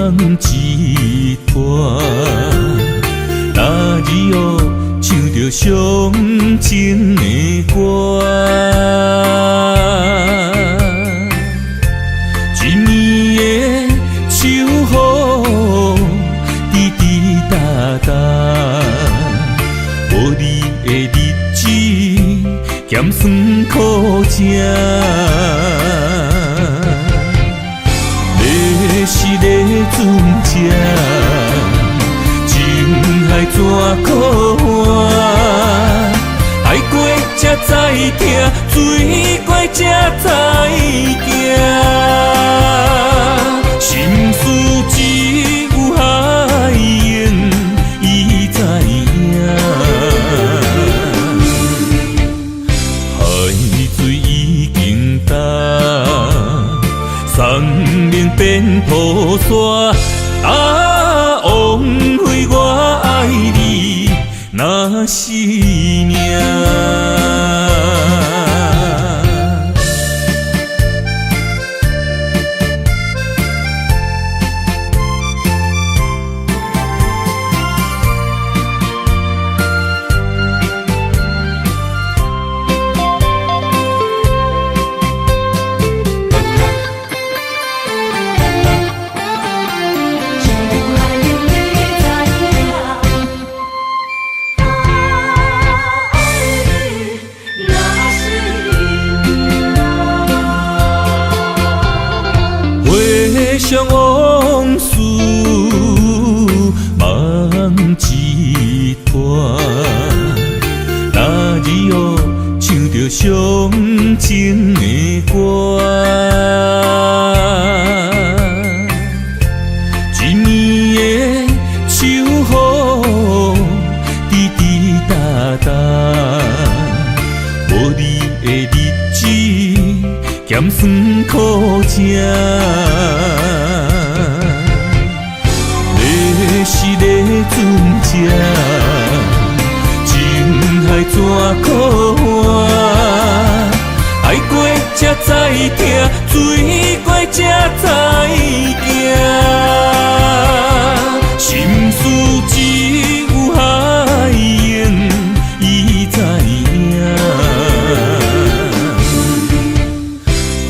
一段，哪日哦唱着伤情的歌？一年的秋雨滴滴答答，无你的日子咸酸苦涩。是个船只，情海怎可换？爱过才知疼，水过才知行。心事只有海燕伊知影，海水已经干。送命变雨伞，枉费我爱你那是命。回想往事，梦一段，哪日哦唱着伤情的歌？一年的秋雨滴滴答答，无你的日子咸酸苦涩。是个船只，情海怎可换？爱过才知疼，水过才知行。心事只有海燕伊知影，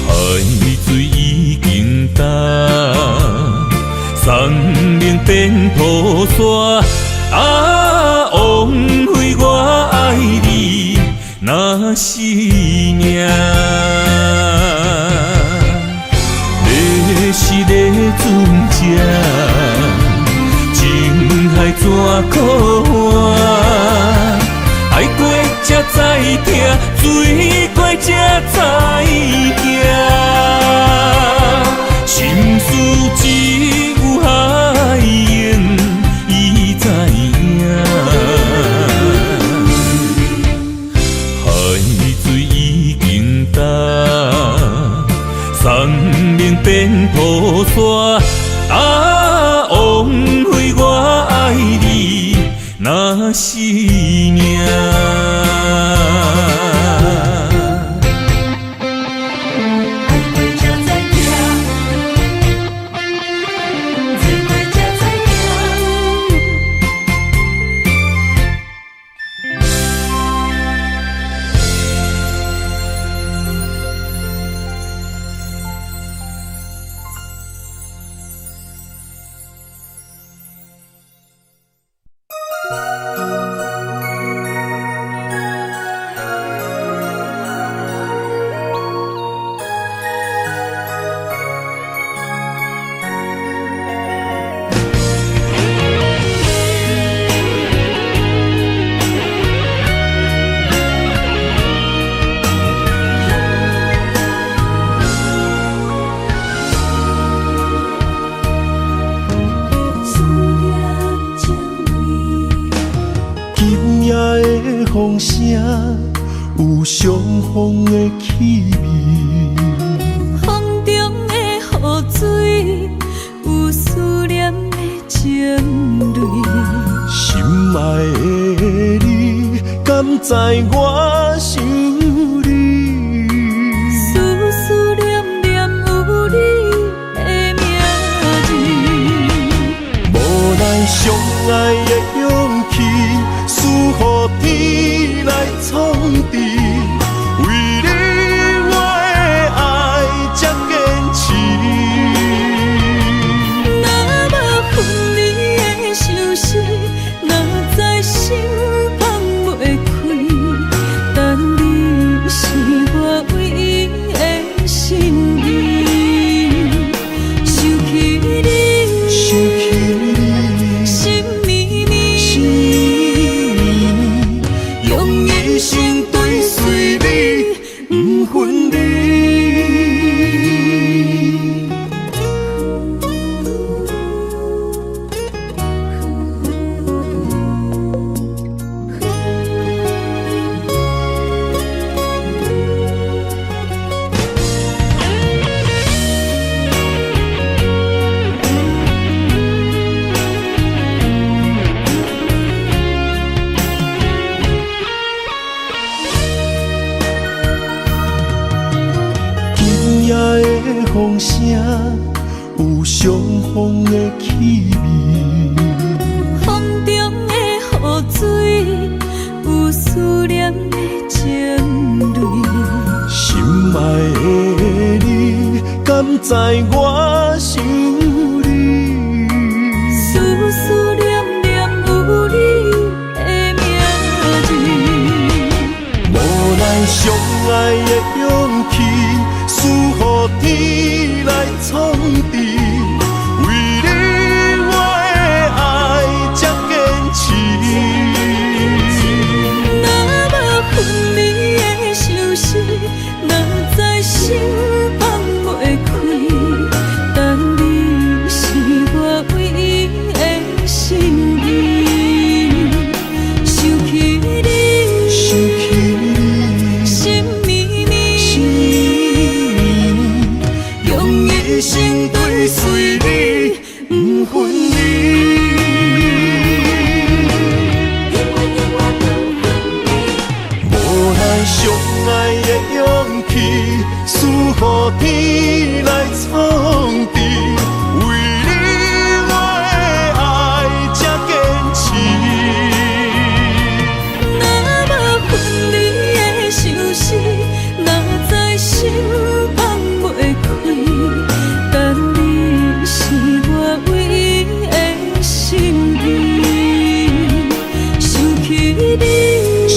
海水已经干。送命变雨伞，枉费我爱你那是命。你是个船只，情海怎可换？爱过才知疼，水过才知行。心事只有海燕伊知影，海水已经干。送命变雨伞，枉费我爱你那是命。风声有相逢的气味，风中的雨水有思念的情泪。心爱的你，敢知我想你？思思念念有你的名字。相爱的勇气，赐予天来创治。为你我的爱才坚持。若无分离的相思，若在心放袂开，但你是我唯一的心意。想起你，心绵绵，用一生追随你，不分离。今夜的风声有相逢的气味，风中的雨水有思念的情泪。心爱的你，敢知我想你？思思念念有你的名字。无奈相爱的勇气，赐予天来创治。为你我的爱才坚持。若无分离的相思，若在心放袂开，但你是我唯一的心意。想起你，心绵绵，用一生追随你，不分离。无奈相爱的勇气，赐予天来创治。为你我的爱才坚持。若无分离的相思，若在心放袂开，但你是我唯一的心意。想起你，心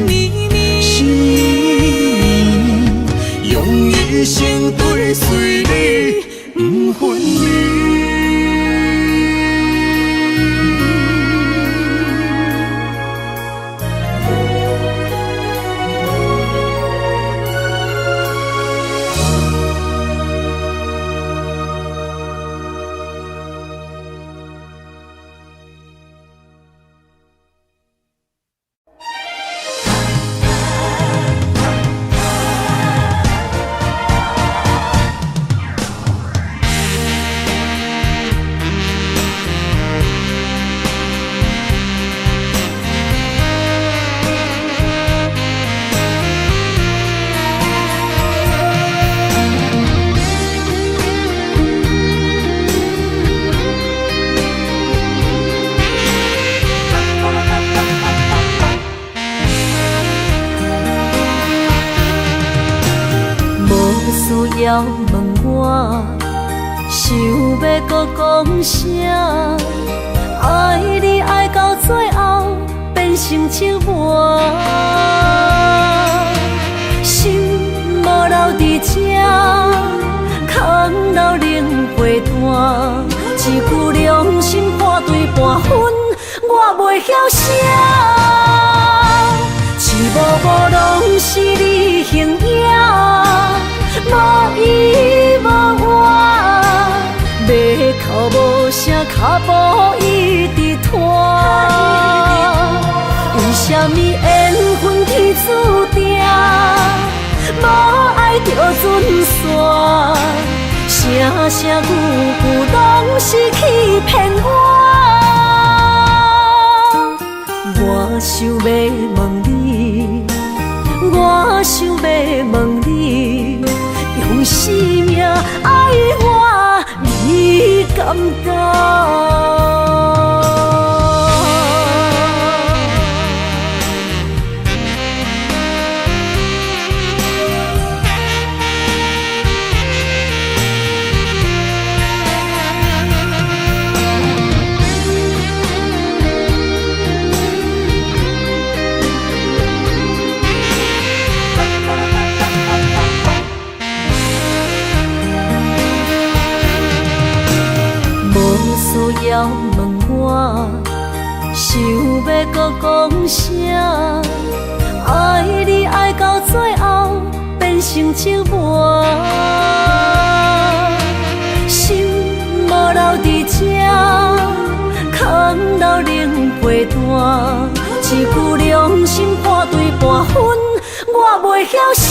绵绵，用一生追随你，不分离。需要问我，想要搁讲啥？爱你爱到最后变成寂寞，心无留伫这，空留冷陪伴。一句良心半对半分，我袂晓写。一幕幕拢是你形影。无依无我，要哭无声，脚步一直拖。为什么缘分天注定，无爱就准线？声声句句拢是欺骗我。我想要问你，我想要问你。用生命爱我，你敢敢？了问我，想要搁讲啥？爱你爱到最后变成寂寞，心无留伫这，空留冷陪伴。一句良心半对半分，我袂晓写。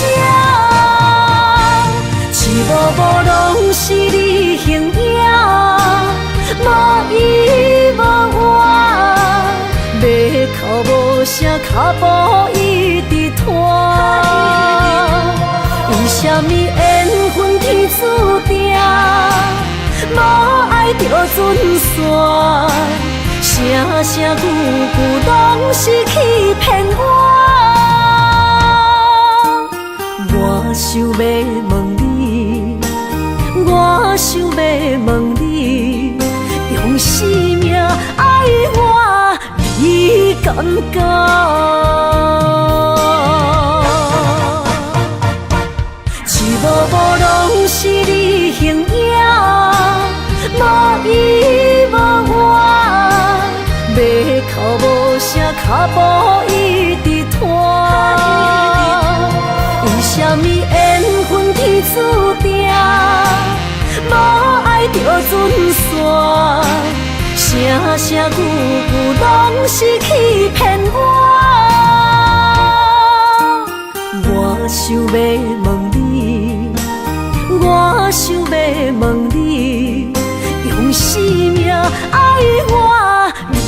一幕幕拢是你形影，无依无我，要哭无声，脚步一直拖。为什么缘分天注定，无爱就准线？声声句句拢是欺骗我。我想要问你，我想要问你，用生命爱我，你敢敢？一幕幕拢是你形影，无依无我。要哭无声，脚步一直拖。为什么缘分天注定，无爱就准线？声声句句拢是欺骗我。我想要问你，我想要问你，用生命爱我。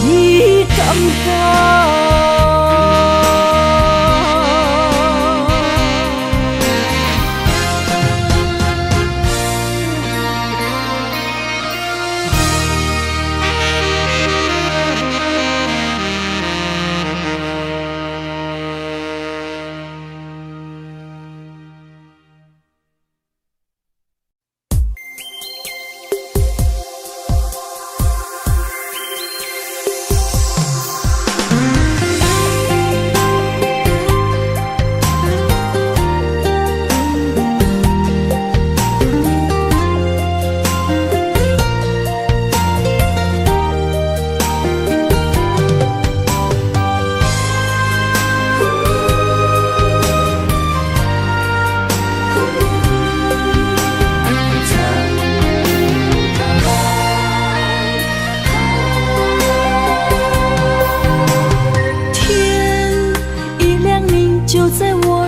你敢敢？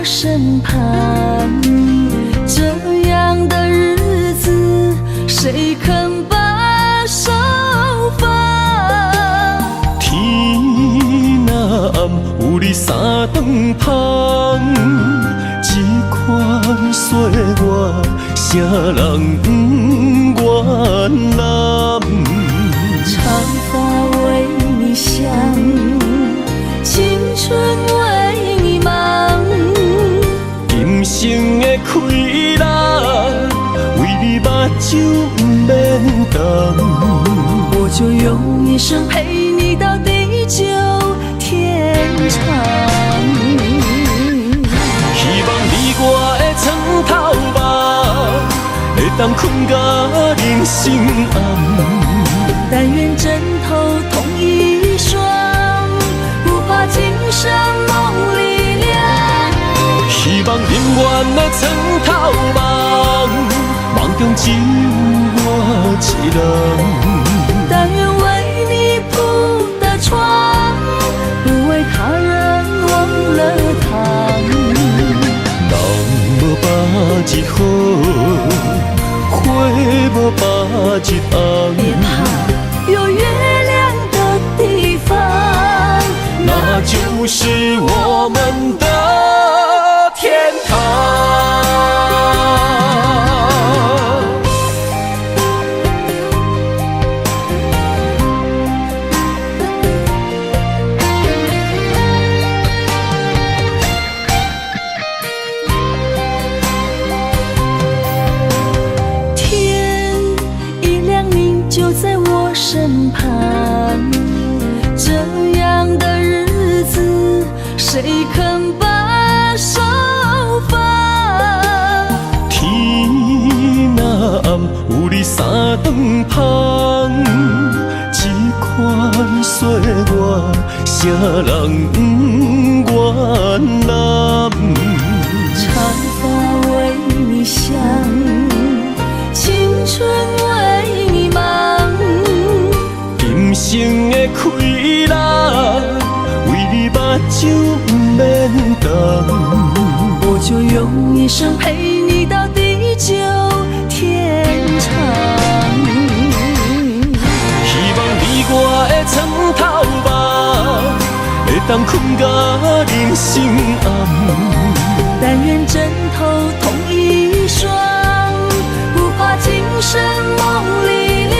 身旁，这样的日子，谁肯把手放？天若暗，有你三顿香，这款岁月，啥人不愿揽？长发为你香，青春为你忙。今生的快乐，为你目睭不免干。我就用一生陪你到地久天长。希望你我的床头梦，会当困到人生暗。但愿枕头同一双，不怕今生梦里凉。希望永远的床头梦，梦中只有我一人。但愿为你铺的床，不为他人忘了糖。人无百日好，花无百日红。别怕，有月亮的地方，那就是我们的天堂。天一亮，你就在我身旁。这样的日子，谁肯把手放？天若暗，有你三顿香，这款岁月，啥人不原谅？长发为你香，青春为你忙。今生的快乐，为你目睭不免干。我就用一生陪你到地久天长。希望你我的床头梦，会当困到人生暗。但愿枕头同一双，不怕今生梦里凉。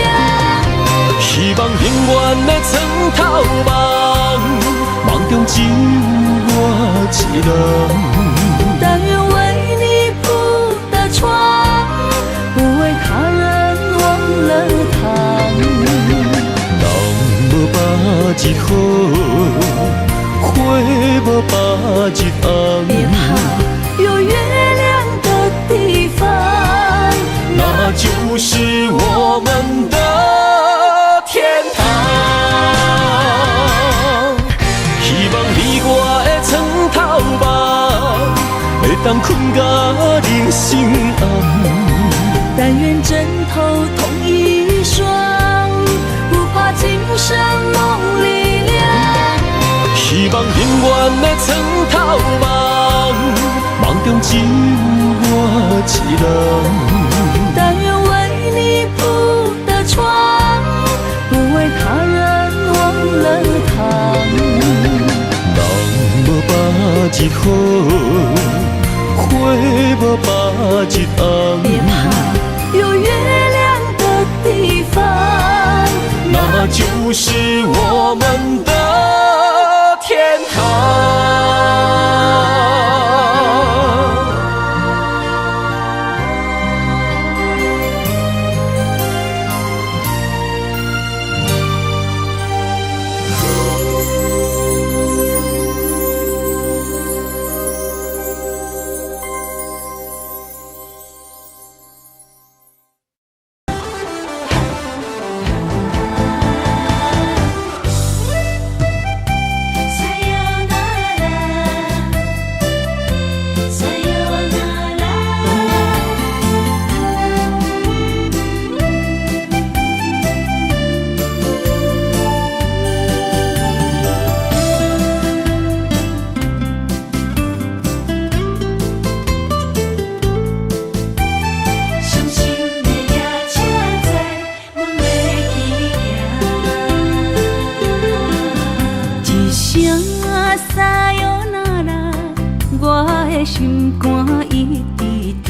希望永远的床头梦，梦中只有我一人。但愿为你铺的床，不为他人忘了躺。人无百日好，花无百日红。别怕，有月亮的地方，那就是我们的天堂。希望你我的床头梦，会当困到人生暗。但愿枕头同一双，不怕今生梦里凉。希望永远的床头梦，梦中只有我一人。但愿为你铺的床，不为他人忘了躺。人无百日好，花无百日红。别怕，有月亮的地方，那就是我们的天堂。心肝一直疼，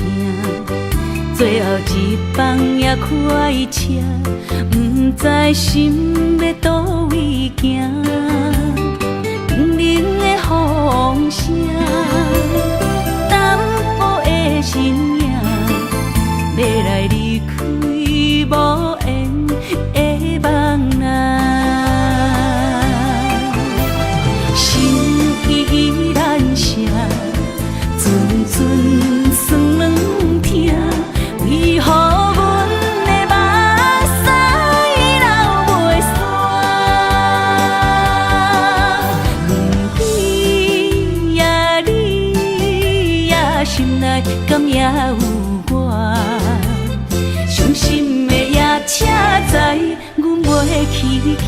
最后一放也开车，不知心要倒位行。冷冷的风声，淡薄的身影，要来离开无缘的梦啊。心依然声。阵阵酸软疼，为何阮的目屎流袂煞？不知呀你呀心内敢也有我？伤心的夜车载，阮袂去行。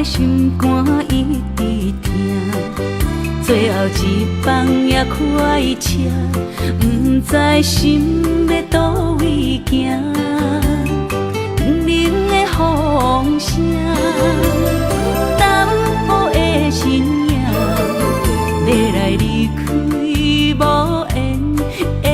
心肝一直疼，最后一放也开车，不知心要倒位行。冷冷的风声，淡薄的身影，要来离开无缘的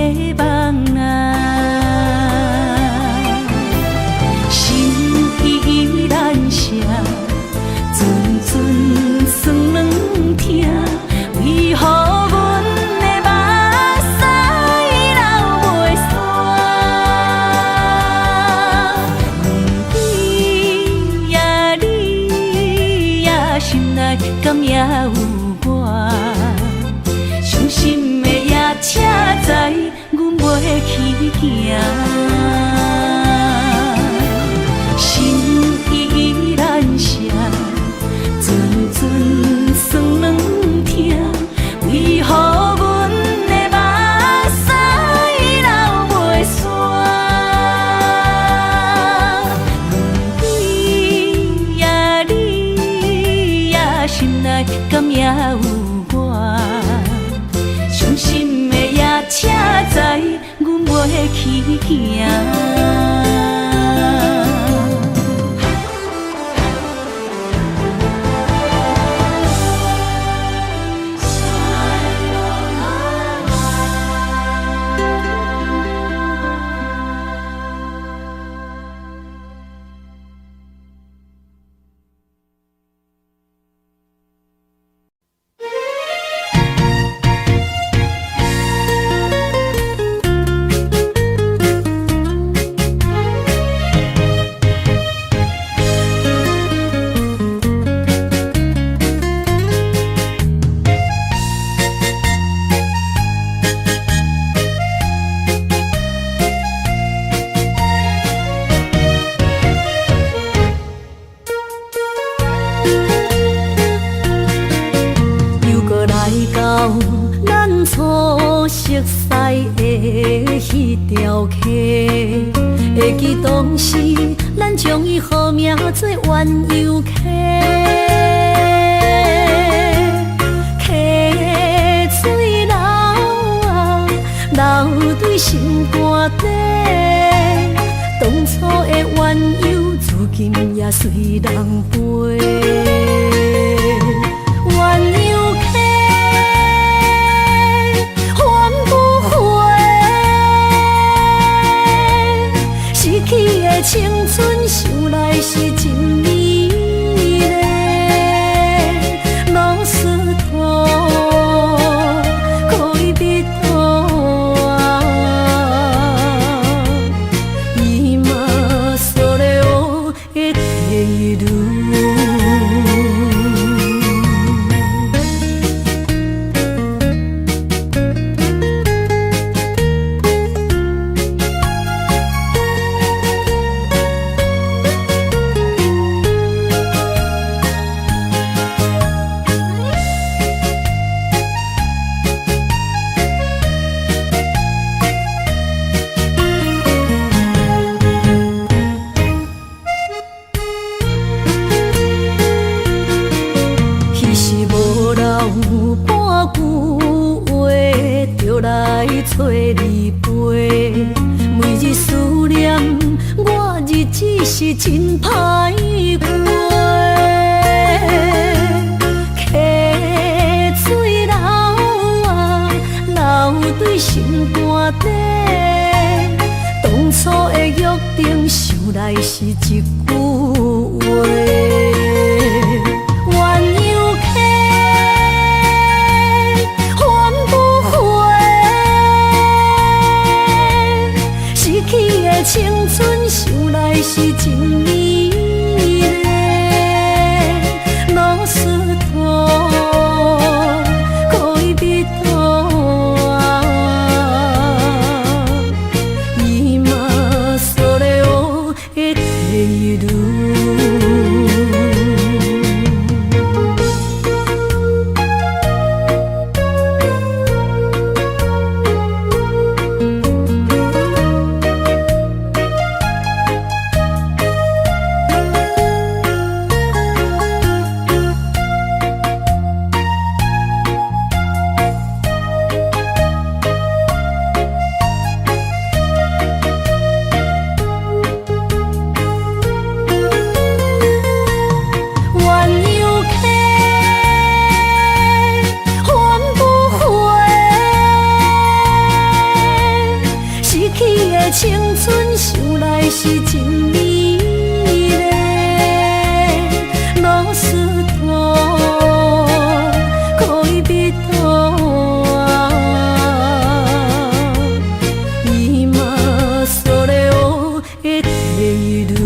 袂去行，心依然舍，阵阵酸软痛，为何阮的目屎流袂煞？问对你呀，心内敢也有我？伤心的也车知，阮袂去行。会记当时，咱将伊号名做鸳鸯溪，溪水流啊，流对心肝底。当初的鸳鸯，至今也随人陪。鸳鸯溪。去的青春想来是真美丽，老师徒可以比拖啊，伊嘛所了的地路。找你陪，每日思念，我日子是真歹过。溪水流啊，流对心肝底。当初的约定，想来是一句话。青春想来是真美丽，老师徒可以比拖啊，伊嘛所了的地路。青春想来是真美丽，老师徒可以比拖啊，伊嘛所了的地路。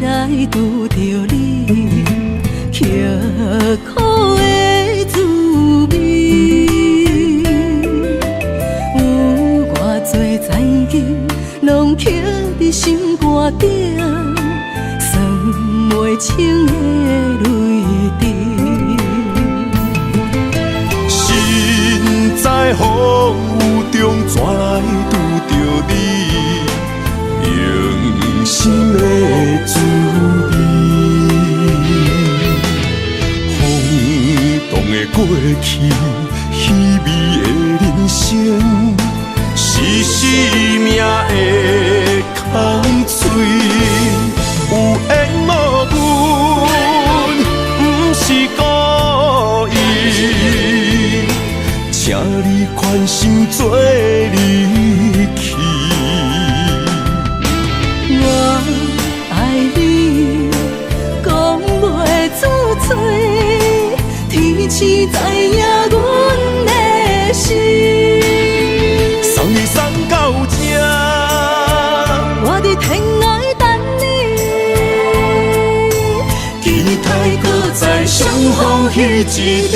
来拄着你，刻苦的滋味。有偌多情景，拢刻伫心肝顶，算袂清的泪滴。身在风雨中，怎来拄着你？用心的滋味，风动的过去，稀微的人生，是生命的空嘴，有缘无分，不是故意，请你宽心做离去。我爱你，讲袂出嘴，天赐知影阮的心。送你送到这，我伫天涯等你，期待搁再相逢彼一日。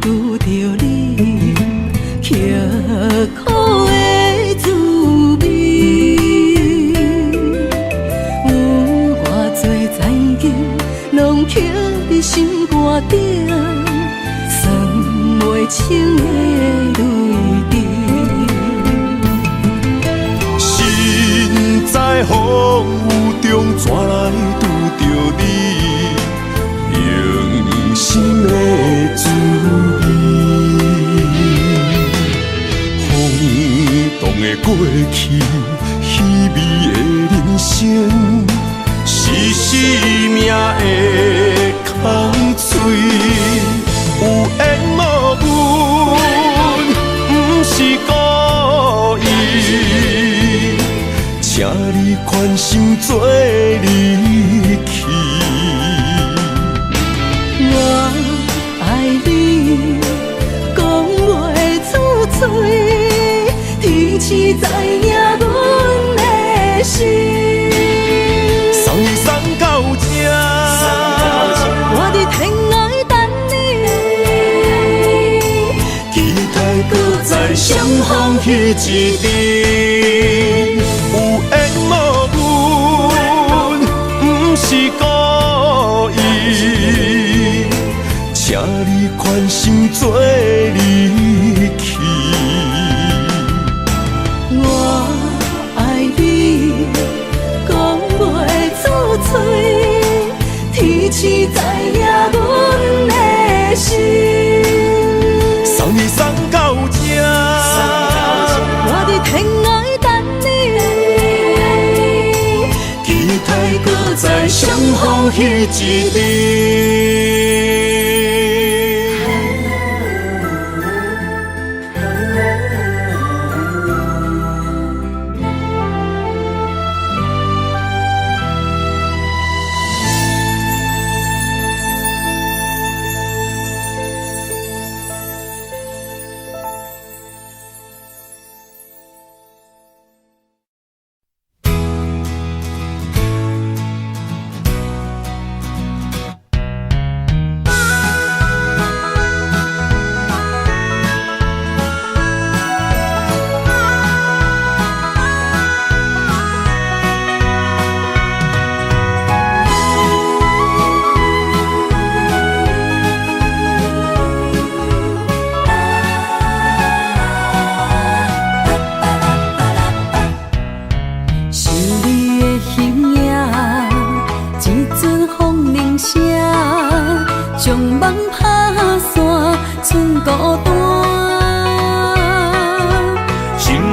拄着你，刻苦的滋味。有偌多情景，拢刻伫心肝顶，算袂清的泪滴。身在风雨中，怎来拄着你？用心的滋味，风动的过去，稀微的人生，是生命的空嘴，有缘无分，不是故意，请你宽心做离去。我爱你，讲袂出嘴，天赐知影阮的心。送你送到这，我伫天涯等你，期待搁再相逢彼一日。有缘无分，不是故意，请你宽心做离去。我爱你，讲袂出嘴，天赐知影阮的心。送你送到这，我伫天涯等你，期待搁再相逢彼一日。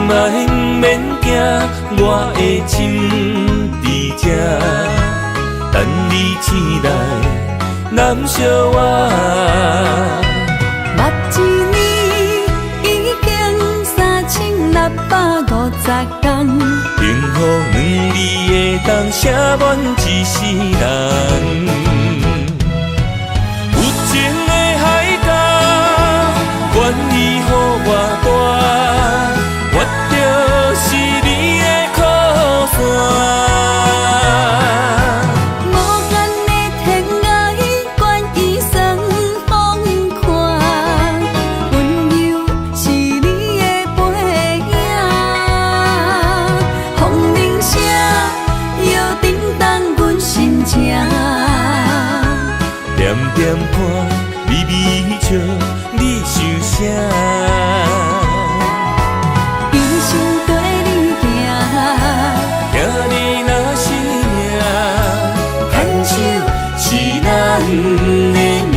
莫免惊，我的心伫这。相活。目一年已经3650天，幸福两字会当写满一世人。有情的海角，愿意予我大，我就是你的靠山。无间的天涯，愿意算风看，温柔是你的背影，风铃声摇叮当阮心情。点点看，微微笑，你想啥？一生跟你行，听你若是命，牵手是咱的命。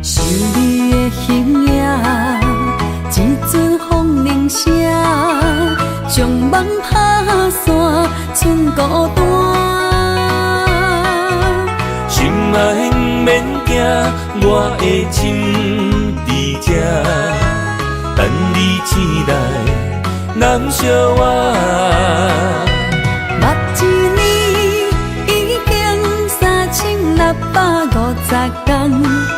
想你的形影，一阵风铃声，将梦打散，剩孤单。心爱不免惊，我的心伫这，等你醒来，咱相活。目一年已经3650天，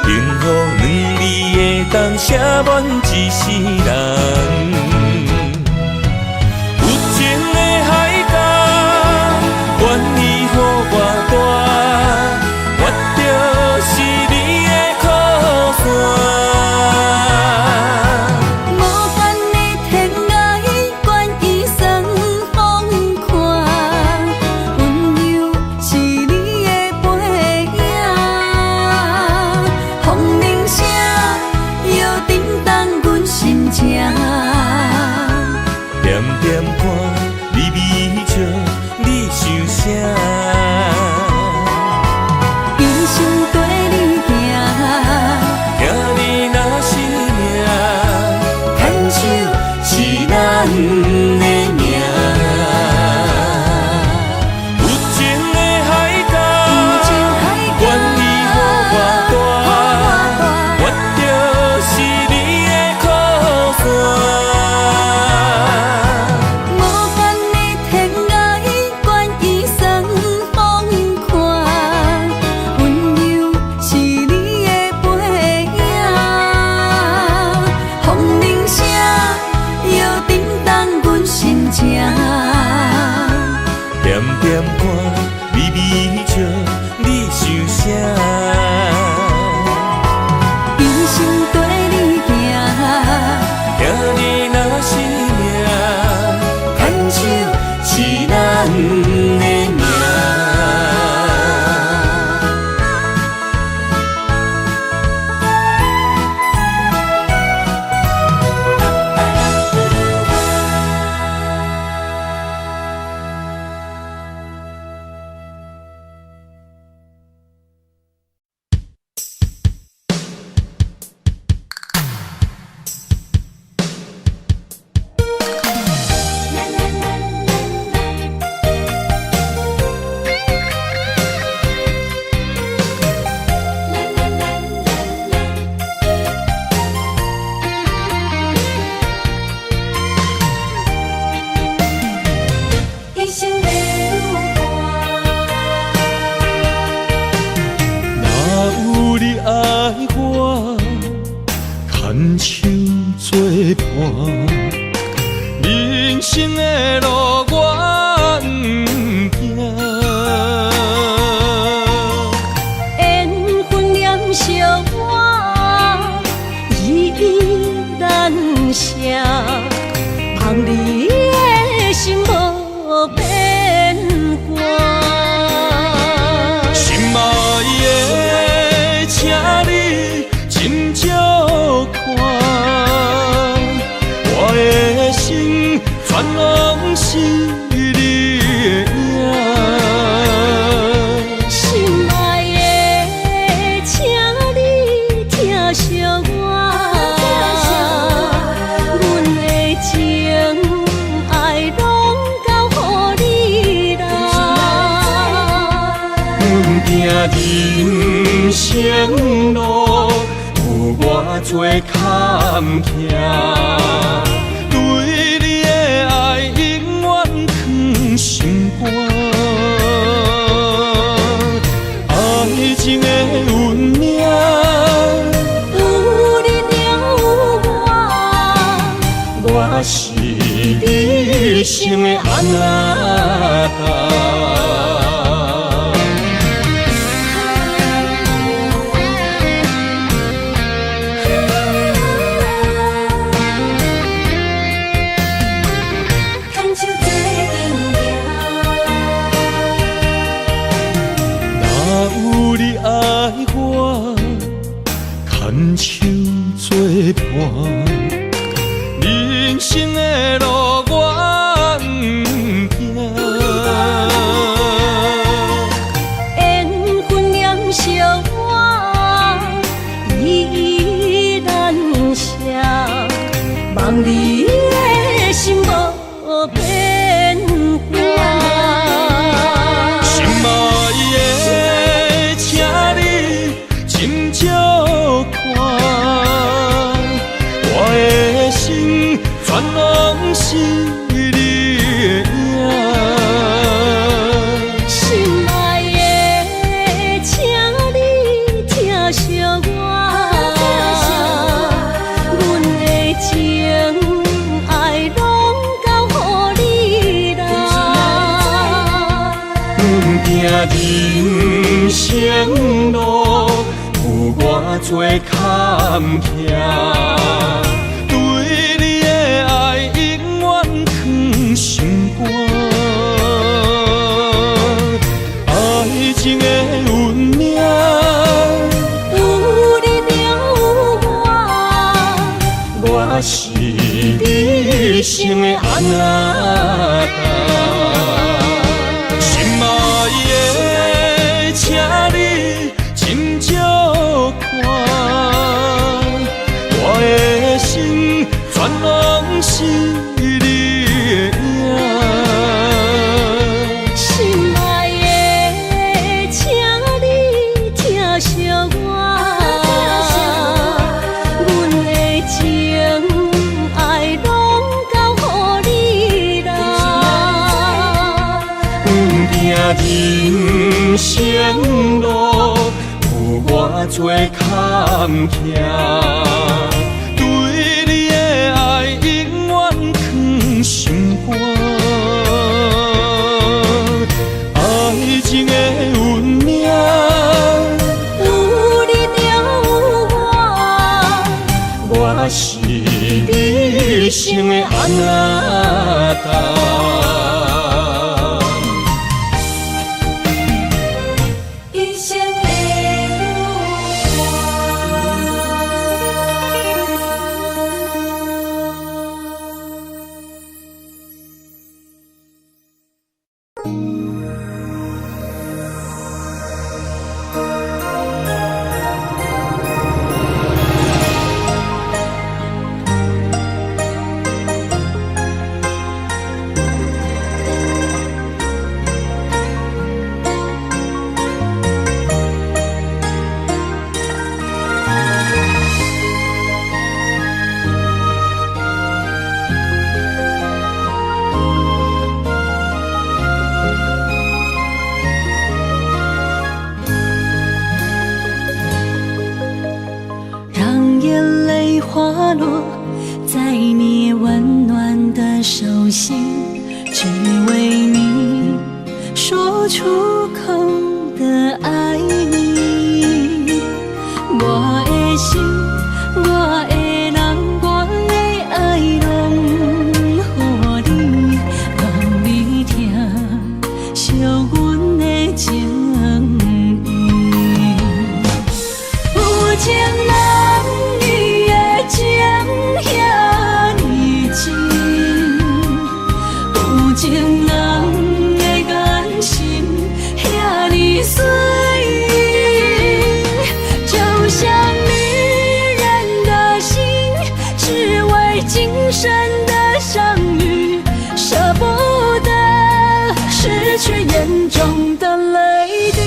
幸福两字会当写满一世人。有情的海角，愿意予我大，我就是你的靠山。无间的天涯，愿意算风看，温柔是你的背影，风铃声摇叮当阮心情。点点看，微微笑，你想啥？一生跟你行，听你若是命，牵手是咱的命。有情的海角，愿意予我大，我就是你的靠山。无间的天涯，愿意算风看，温柔是你的背影，风铃声摇叮当阮心情。点点看，微微笑，你想啥？一生跟你行，听你若是命，牵手是咱的命。牵手作伴，人生的路我不行。缘分念相我依依难舍，望你的心无变卦。心爱的，请你真照看。是你的影。心爱的，请你疼惜我，阮的情爱拢交予你啦。阮行人生路有偌多坎坷，对你的爱永远藏心肝。爱情的运命，有你了我是你生的安那达。牵手作伴，人生的路我不行。缘分念惜我，依然写，望你的心无变化。心爱的，请你斟酌看，我的心全拢是你的影。心爱的，请你疼惜我，阮的情爱拢交予你啦。阮行人生路有偌多坎坷，对你的爱永远藏心肝。爱情的运命，有你了我是你生的安那达。心爱的，请你斟酌看，我的心全拢是你的影。心爱的，请你疼惜我，阮的情爱拢交予你啦。阮行人生路有偌多坎坷，对你的爱永远藏心肝。爱情的运命，有你了我是你生的安那达。一生的让眼泪滑落在你温暖的手心，只为你说出口的爱你。我的心，我的人，我的爱拢予你，望你疼惜阮的情意。有情人伊的情遐尼深，有情生的相遇，舍不得失去眼中的泪滴。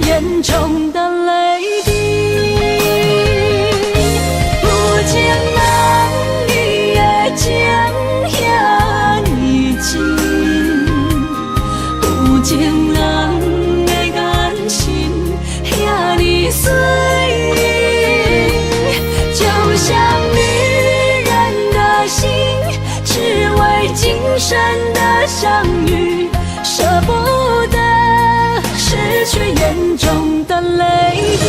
眼中的泪滴，有情人伊的情遐尼真，有情人的眼神遐尼水，就像女人的心，只为今生的相遇，舍不得失去眼中的泪滴。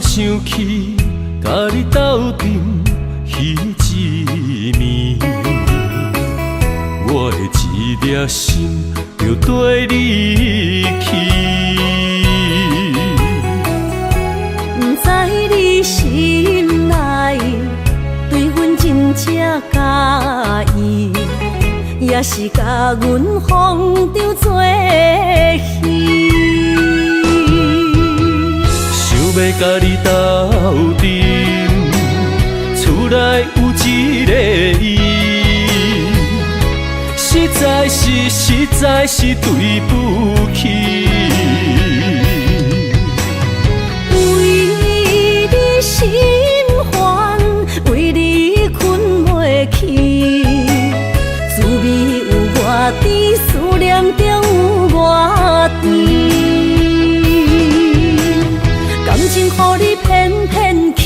想起甲你斗阵彼一暝，我的一粒心就跟你去。不知你心内对阮真正介意，也是甲阮放着做戏。要甲你斗阵，厝内有一个伊，实在是对不起。为你心烦，为你困袂去，滋味有偌甜，思念中有偌甜。感情予你骗骗去，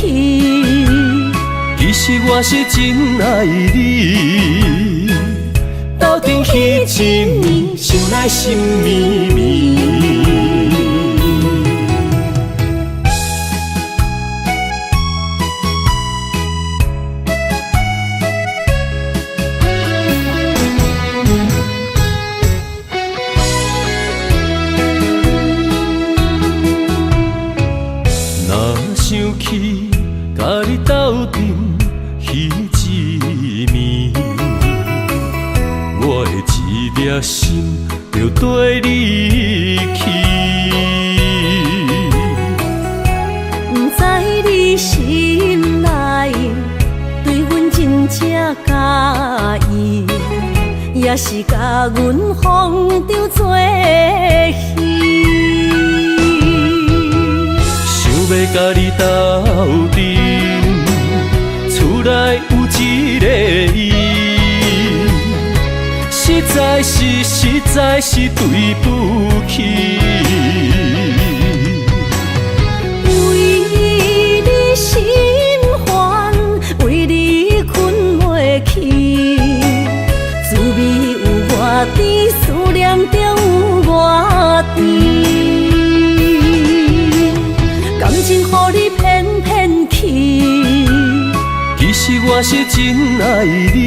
其实我是真爱你。斗阵彼一暝，想来心绵绵。想起甲你斗阵彼一暝，我的一粒心就跟你去。不知你心内是甲阮放着做戏。想要甲你斗阵，厝内有一个伊，实在是对不起。为你心烦，为你困袂去，滋味有偌甜，思念就有偌甜。感情予你骗骗去，其实我是真爱你，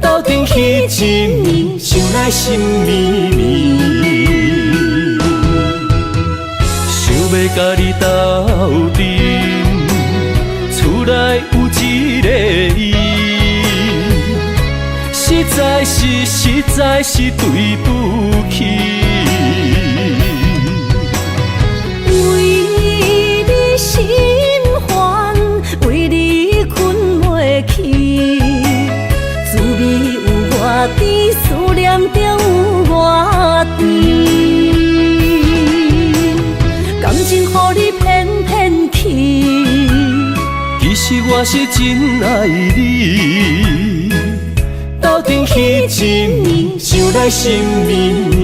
斗阵彼一年，想来心绵绵。想要甲你斗阵，厝内有一个伊，实在是对不起。为你心烦，为你困袂去，滋味有偌甜，思念就有偌甜。感情予你骗骗去，其实我是真爱你，斗阵彼一年，想来心绵绵。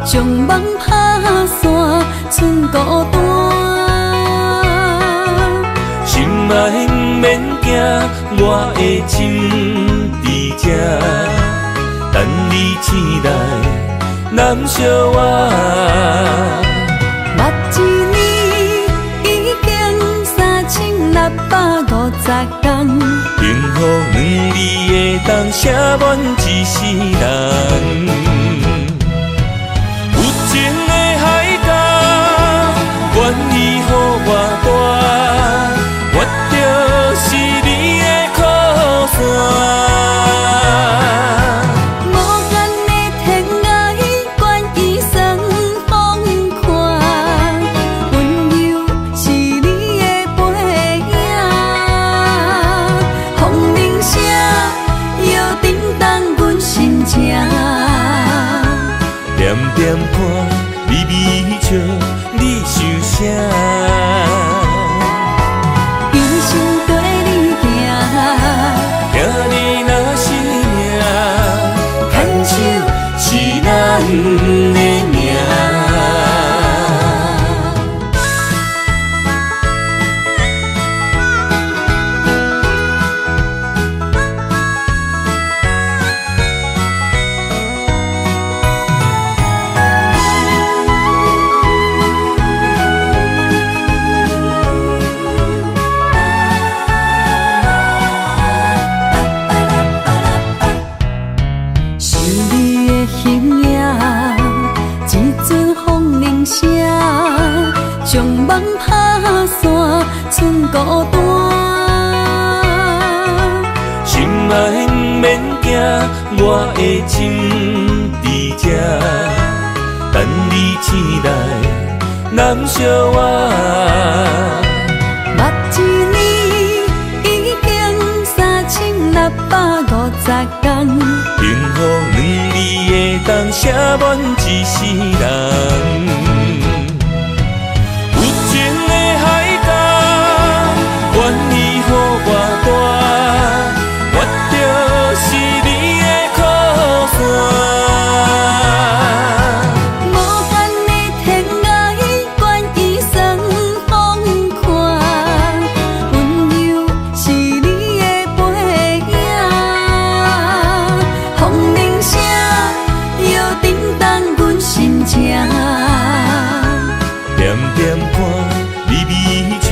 将梦拍散，剩孤单。心爱不免惊，我的心伫这，等你醒来，难相我。目一年已经3650天，幸福两字的当写满一世人。有情的海角，愿意予我大，我就是你的靠山。无间的天涯，愿意算风看，温柔是你的背影。风铃声摇叮当阮心情，点点看，微微笑，你想啥？一生跟你行，听你若是命，牵手是咱的命。想你的形影，一阵风铃声，将梦拍散，剩孤单。心爱不免惊，我的心伫这，等你醒来，难相我。目一年已经3650天，幸福两字的当写满一世人。有情的海角，愿意予我大，我就是点看，微微笑，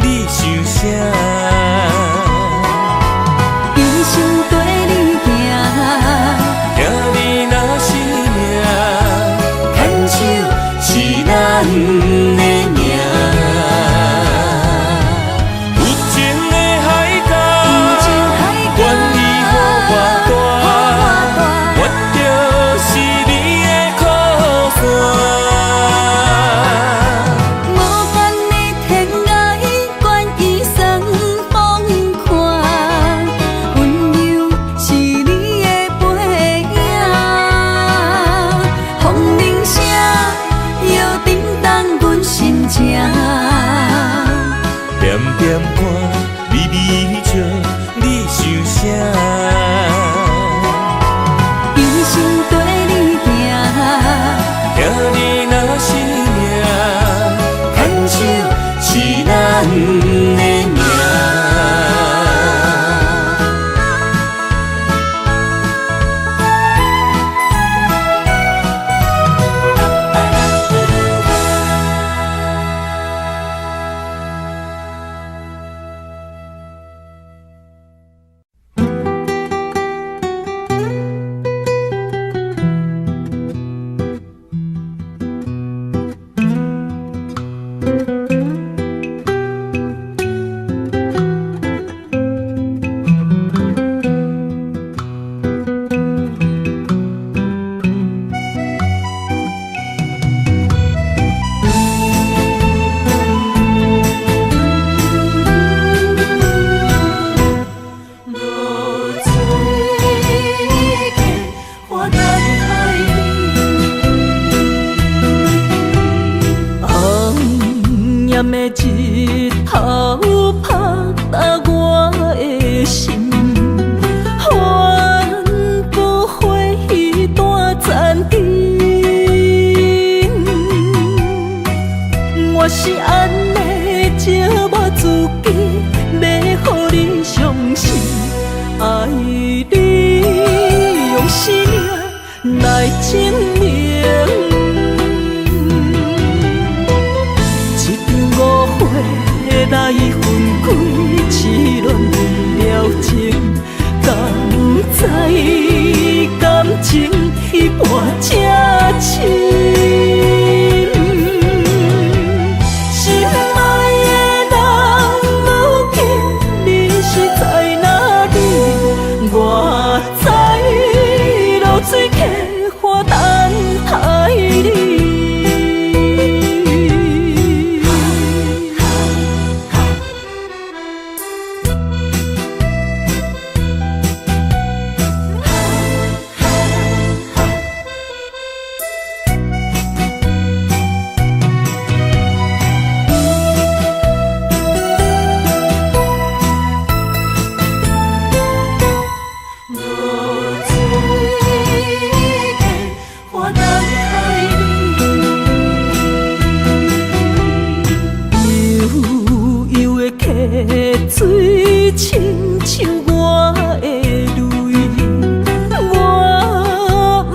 你想啥？一生跟你行，行你若是命，牵手是咱的命。有情的海角，愿意予我带，我就是你的靠山。无伴的天涯，愿意送风看，温柔是你的背影。风铃声摇叮当阮心情，点点看，微微笑，你想啥？一生跟你行，行你若是命，牵手是咱的命。暗的日头拍打我的心，帆布花彼段残阵。我是安尼借我自己，要予你相信，爱你用生命来证明。来分开，痴恋为了情，敢知感情彼半才深。心爱的人，如今你是在哪里？我在露水溪花等待你。水亲像我的泪，我不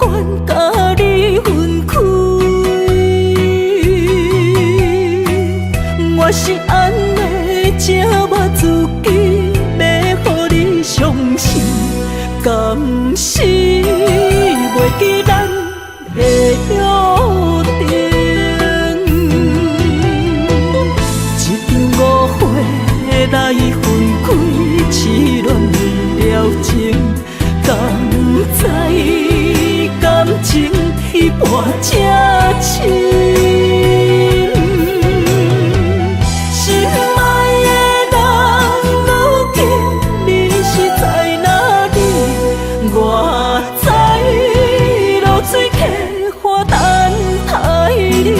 愿甲你分开。我是安尼借我自己，要予你相信，甘是袂记咱的约定。来分开，痴恋为了情，敢知感情彼半才深。心爱的人，如今你是在哪里？我在露水溪花等待你。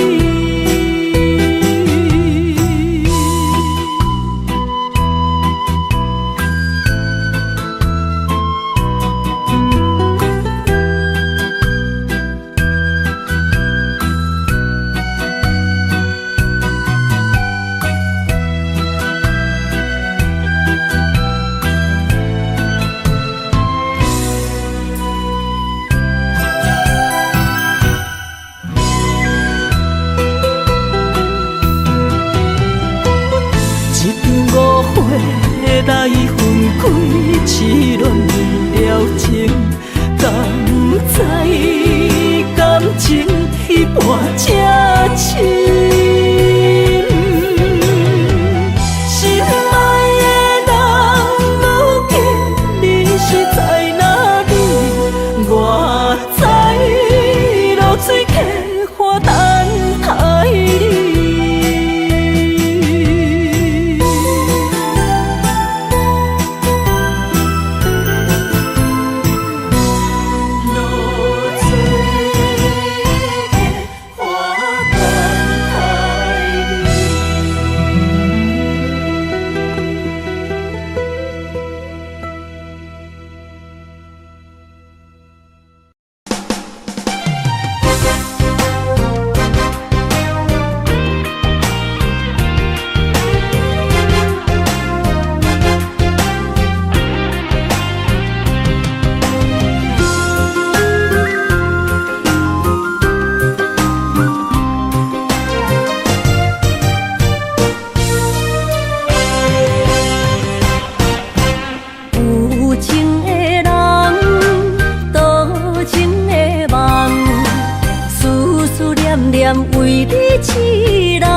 念为你一人。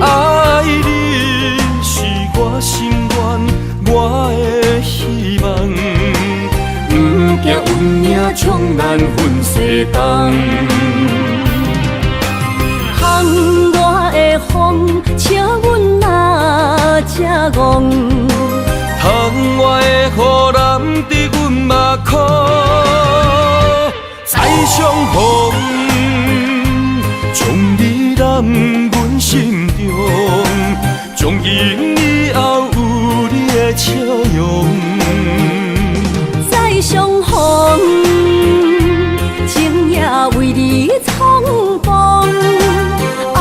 爱你是我心愿，我的希望。不惊运命冲咱分世东。风外的风，请阮哪只戆？窗外的雨淋伫阮目眶，再相逢，将你揽阮心中，从今以后有你的笑容。再相逢，情也为你冲动，爱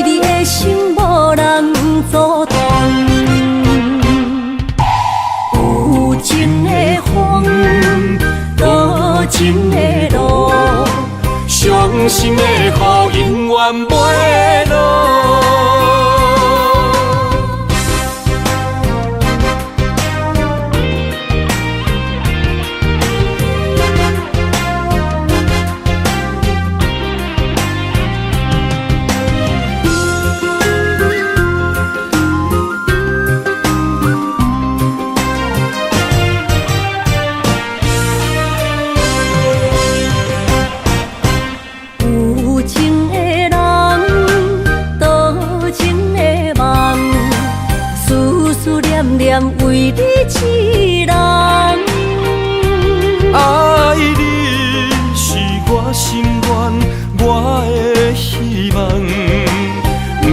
你的心无人阻挡。有情的风，多情的路，伤心的雨永远袂落。为你一人，爱你是我心愿，我的希望。不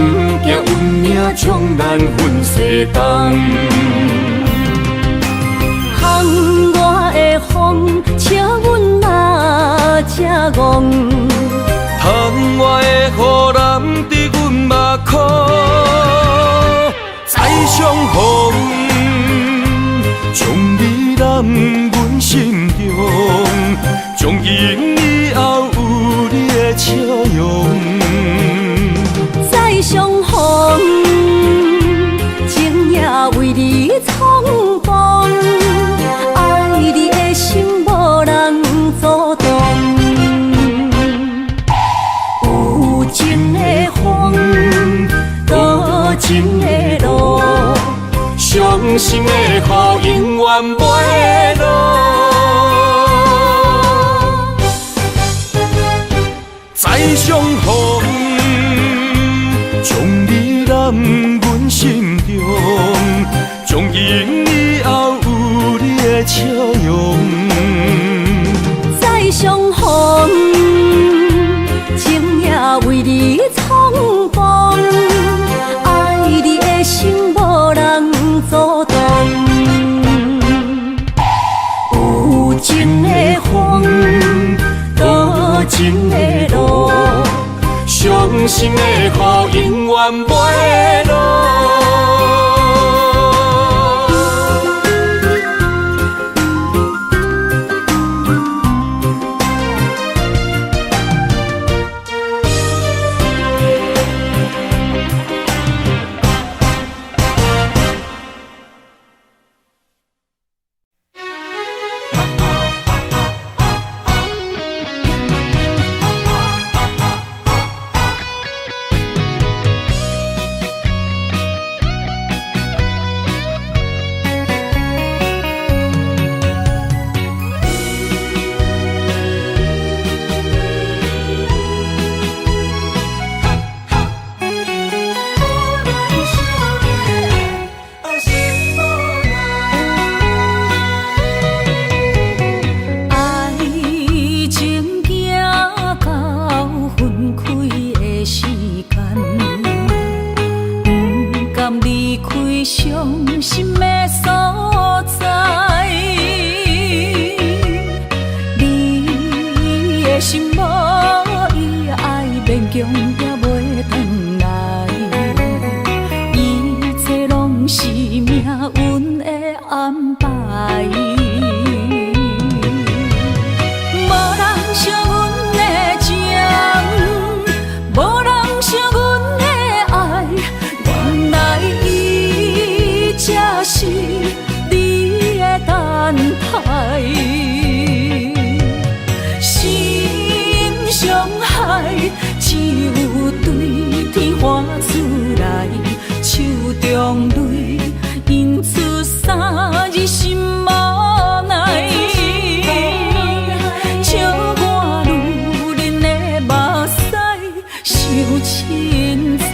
惊运命冲咱分世东。风外的风，请阮哪只戆？窗外的雨淋伫阮目眶，再相逢。将你揽阮心中，从今以后有你的笑容。再相逢，情也为你冲动，爱你的心无人阻挡。有情的风，多情的路，伤心的雨永远袂落。再相逢，将你揽阮心中，从今以后有你的笑容。再相逢，情也为你冲动，爱你的心无人阻挡。有情的风，多情的路，伤心的雨永远袂落。心上海。海，只有对天画出来，手中泪印出三字心无奈。笑我女人的目屎，受凊彩。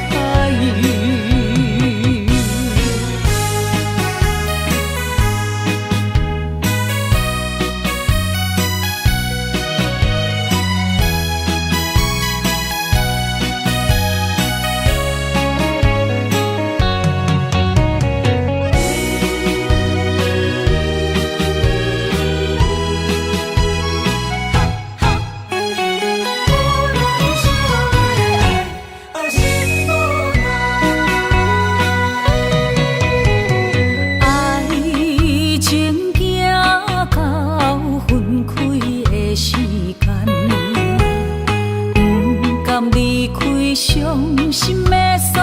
伤心的所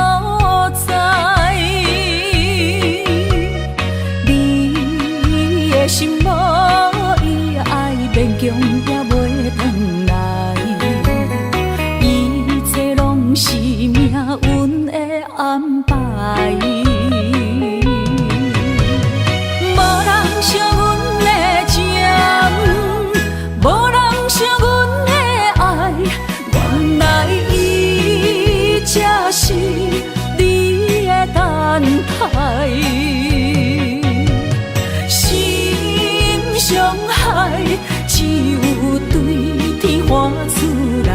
在，你的心无伊爱勉强也袂转来，一切拢是命运的安排。无人惜阮的情，无人惜阮的爱，原来才是你的等待，心伤害只有对天画出来，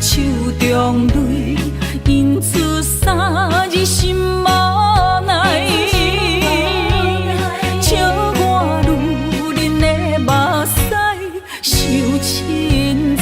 手中泪印出三字心无奈。笑我女人的目屎，受凊彩。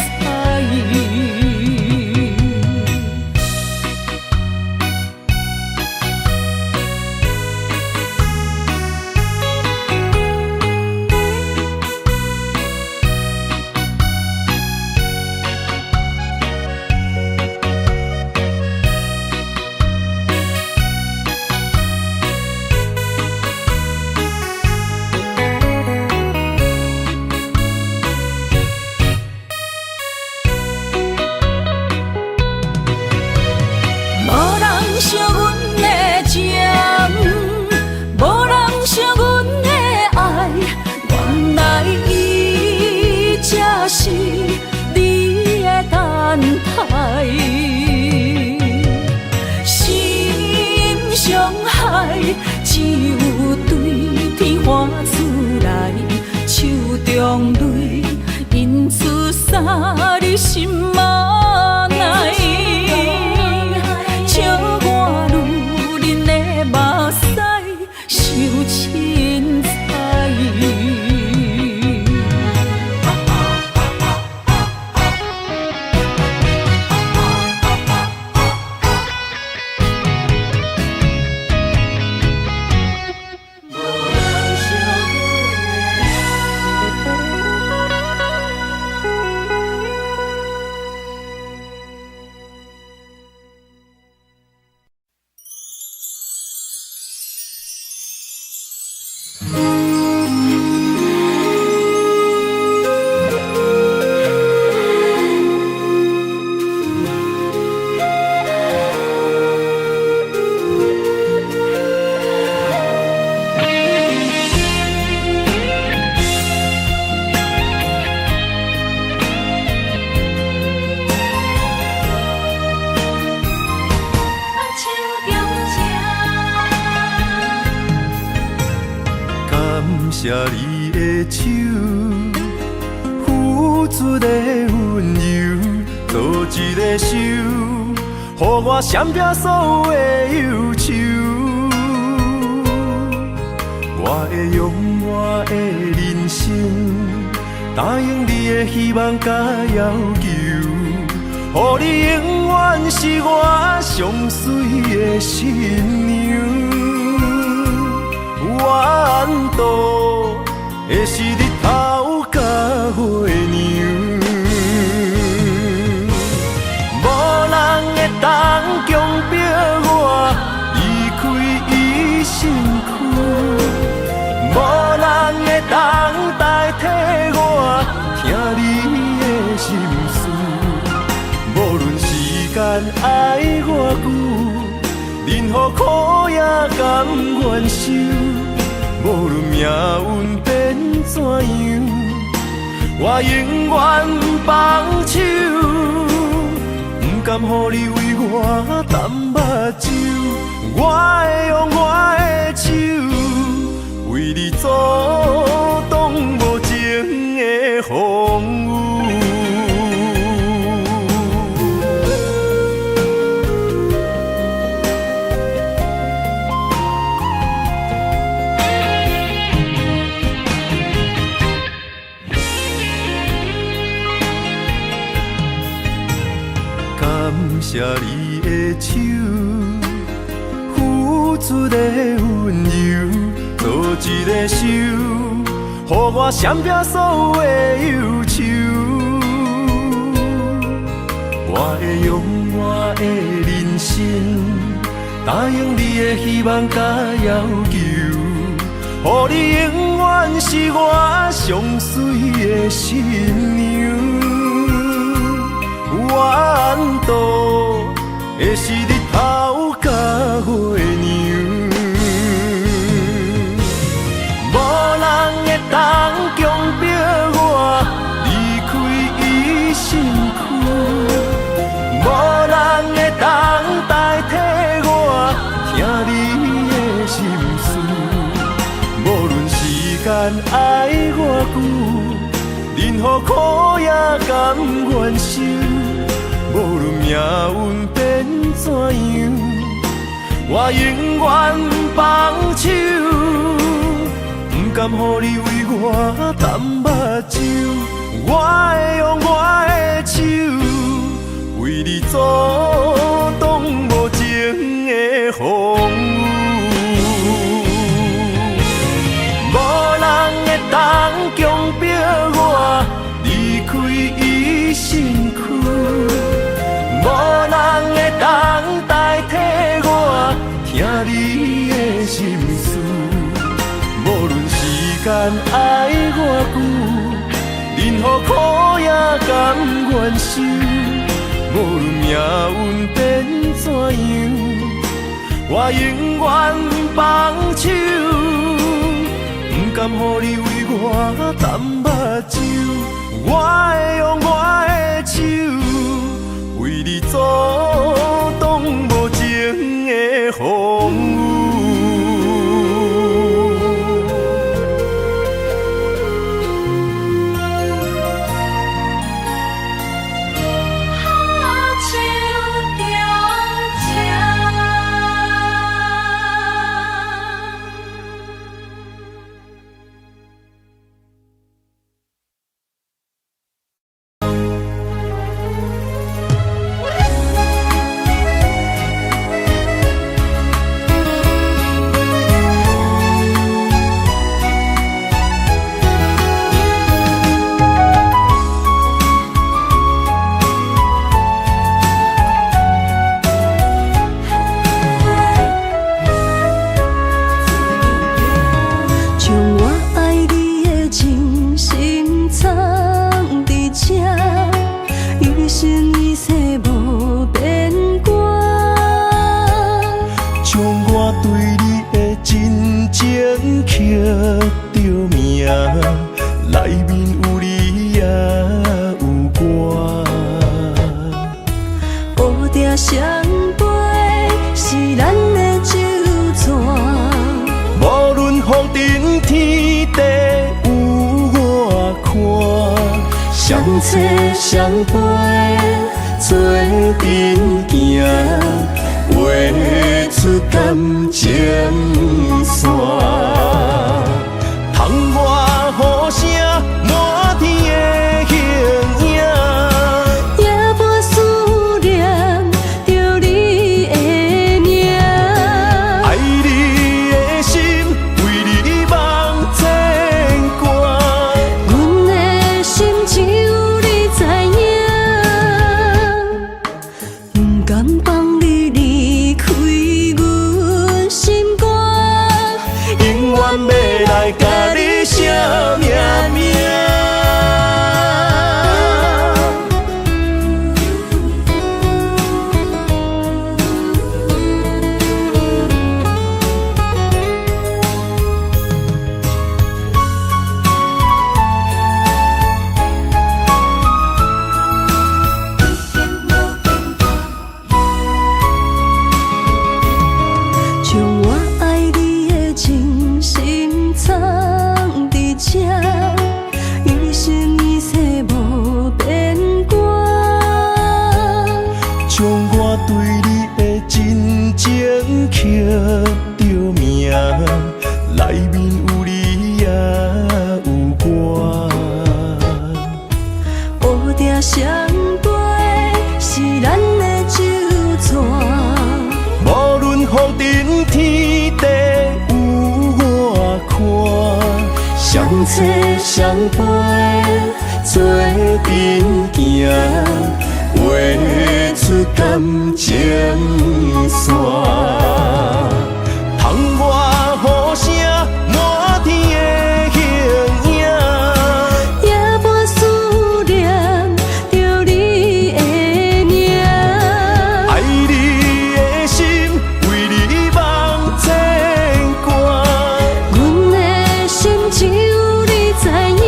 惜阮的情，无人惜阮的爱，原来伊才是你的等待。心伤害只有对天画出来，手中泪印出三字心无奈。笑我女人的目屎，受凊彩。谢你的手，付出的温柔，做一个手，予我闪避所有的忧愁。我会用我的人生，答应你的希望甲要求，予你永远是我上水的新娘。缘途会是日头甲月亮，无人会当强迫我离开伊身躯，无人会当代替我听你的心事，爱我久，任何苦也甘愿受。无论命运变怎样，我永远放手，不甘予你为我淡目睭。我会用我的手，为你阻挡无情的风雨。感谢你的手，付出的温柔，做一个手，予我闪避所有的忧愁。我会用我的人生，答应你的希望甲要求，予你永远是我上水的新娘。缘途会是日头甲月亮，无人会当强迫我离开伊身躯，无人会当代替我听你的心事。无论时间爱我久，任何苦也甘愿受。无论命运变怎样，我永远放手，不甘予你为我淡目睭。我会用我的手，为你阻挡无情的风雨。无人会当强迫我离开伊身躯，无人会当代替我听你的心事。无论时间爱我久，任何苦也甘愿受。无论命运变怎样，我永远放手，不甘予你为我淡目睭。我会用我的手，为你阻挡无情的风雨。相陪做阵行，画出感情线。窗外雨声满天的形影，夜半思念着你的名。爱你的心为你梦牵挂，阮的心只有你知影。不甘放你离开阮心肝，永远要来甲你写命名。将我对你的真情刻着名，内面有你也有我。乌蝶双飞是咱的酒泉，无论风尘天地有我看，相切相陪做阵行，画出感情线。窗外雨声满天的形影，夜半思念着你的名。爱你的心为你梦牵挂，阮的心只有你知影，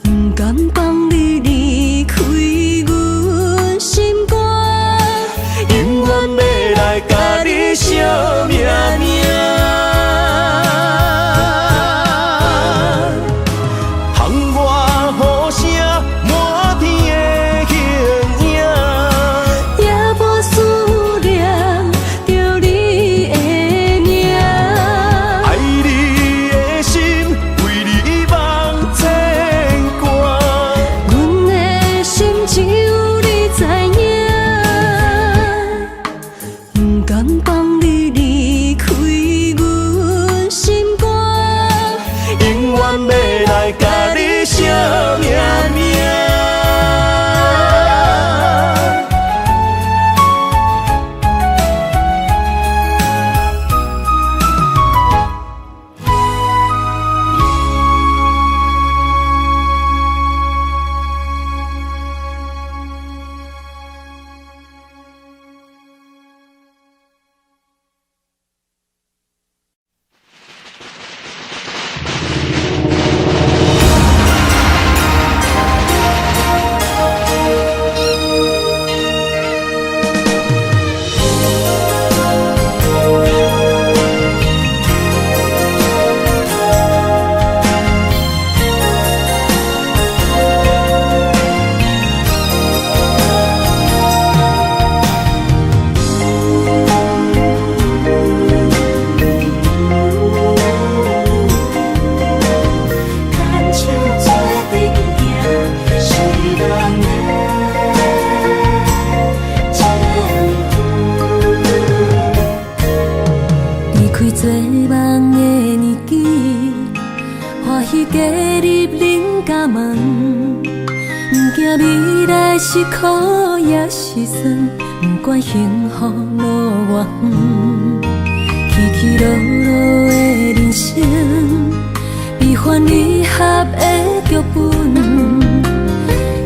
不甘放你离开阮心肝，永远要来甲你惜命命。窗外雨声满天的形影，夜半思念着你的名。爱你的心为你梦牵挂，阮的心只有你知影，不甘放你离开阮心肝，永远要来甲你惜命命。牵手做阵行，是咱的前途。离开做梦的年纪，欢喜加入恁家门，不惊未来是苦也是酸，不管幸福路偌远，起起落落的人生，悲欢离合的剧本，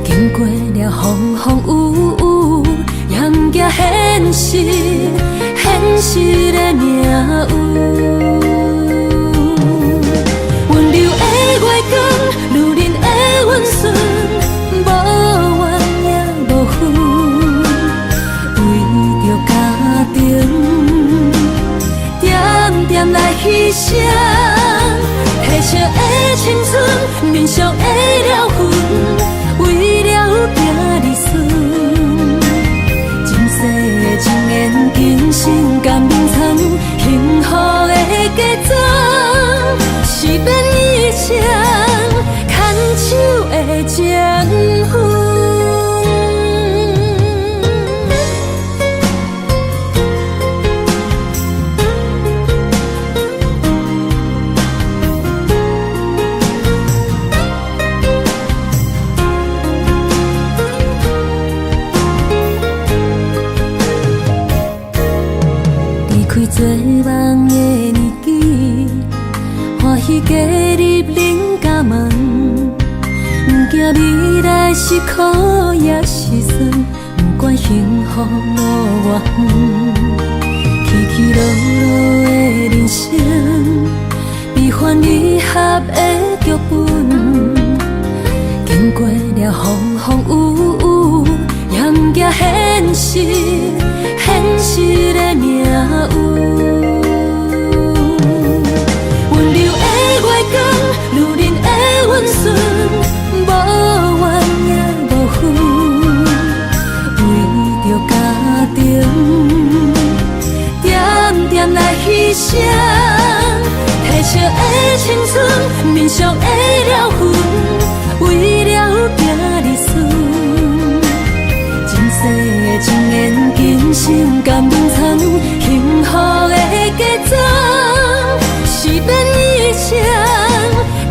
经过了风风雨雨，也不惊现实，现实的命运。温柔的月光，如恁的温顺，无怨也无恨，为着家庭，点点来牺牲。褪色的青春，面上的了痕，为了行儿孙。前世的情缘，今生甘眠藏，幸福的家庄，是变以前牵手的情分。做梦的年纪，欢喜加入恁家门，不惊未来是苦也是酸，不管幸福路偌远，起起落落的人生，悲欢离合的剧本，经过了风风雨雨，也不惊现实，现实的命运。温柔的月光，如恁的温顺，无怨也无恨，面上的了痕，为了行日顺。前世的情缘，今生甘愿参，幸福的嫁妆，是变以前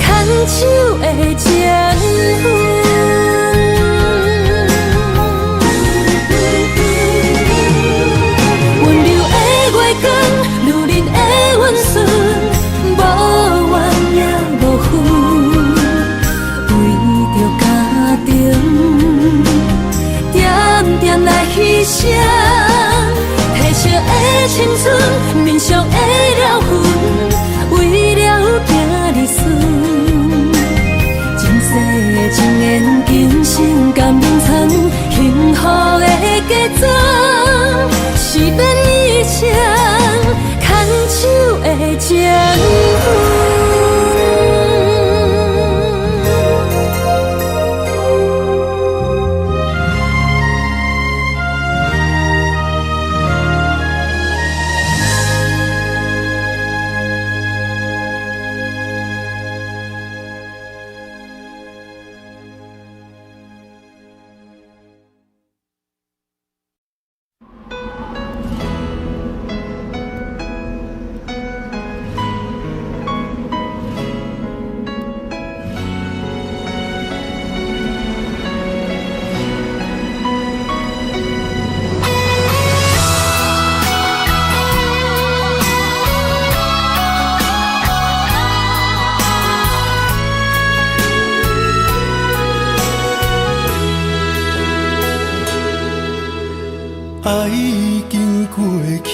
牵手的情分。温柔的月光，女人的温顺，无怨也无恨，为着家庭，点点来牺牲。褪色的青春，面上的了痕，为了行日顺。前世的情缘，今生甘愿参，幸福的嫁妆，是变以前牵手的情分。爱已经过去，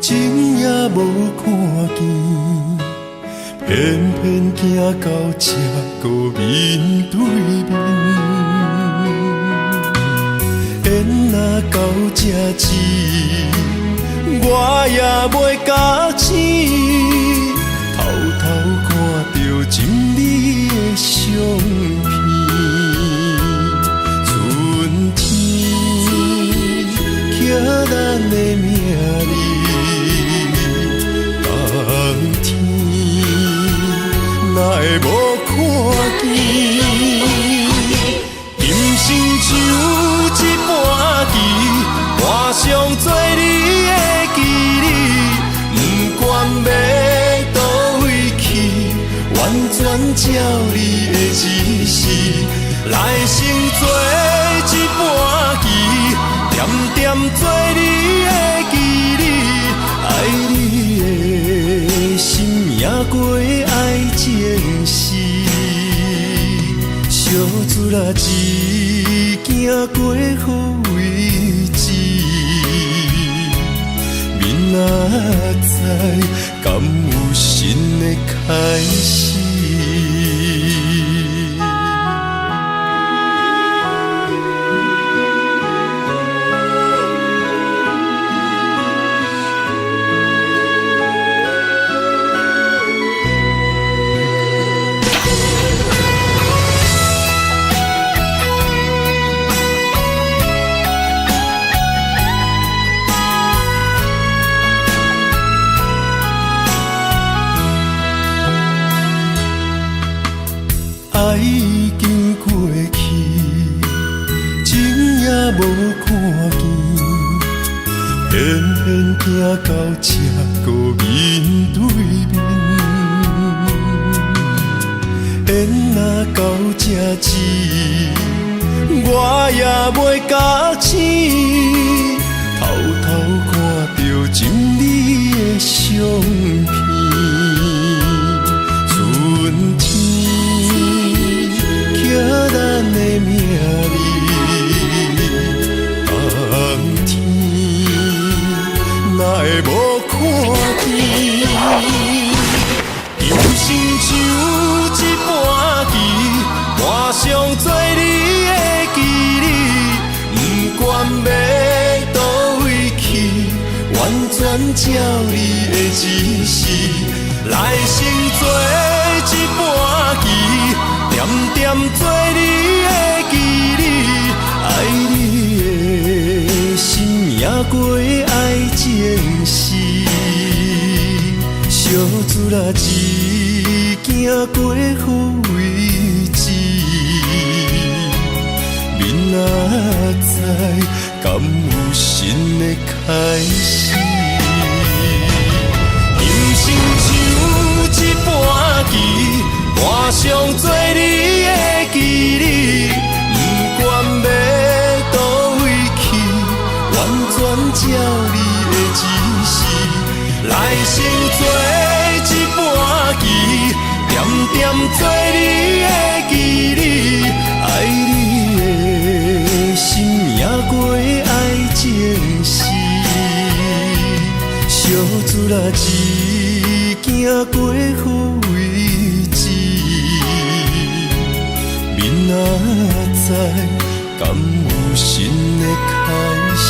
情也无看见，偏偏行到这个面对面。缘若到这止，我也袂假醒，偷偷看到情理的相片。咱的命里，冬天哪会无看见？今生像一盘棋，换上做你的记忆，不管要倒位去，完全照你的指示，来生做一盘棋。点点做你的记忆，爱你的心也过爱情诗，小船仔一行过好位置，明仔载敢有新的开始？爱已经过去，情也无看见，偏偏行到这个面对面。缘若到这止，我也袂假醒，偷偷看到情理的相片。春天。咱的命里，冬天哪会无看见？今生像一盘棋，换上做你的记忆，不管要倒位去，完全照你的指示，来生做一盘棋。点点做你的记忆，爱你的心也过爱情诗，小船仔一行过好位置，明仔载敢有新的开始？人生像一盘棋，换上做你的记忆，不管要倒位去，完全照你的指示，来生做一盘棋，点点做你的记忆，爱你的心命过爱情诗，小子啦一行过好位置，明仔载敢有新的开始？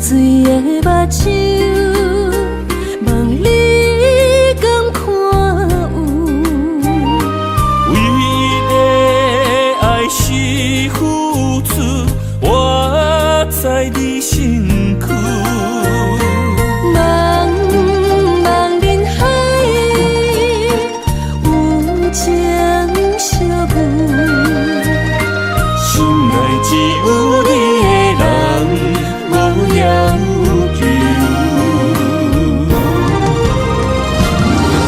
水的目睭，望你敢看有？为的爱是付出，我在你身躯。茫茫人海，有情相伴，心内只有你的人。无要求，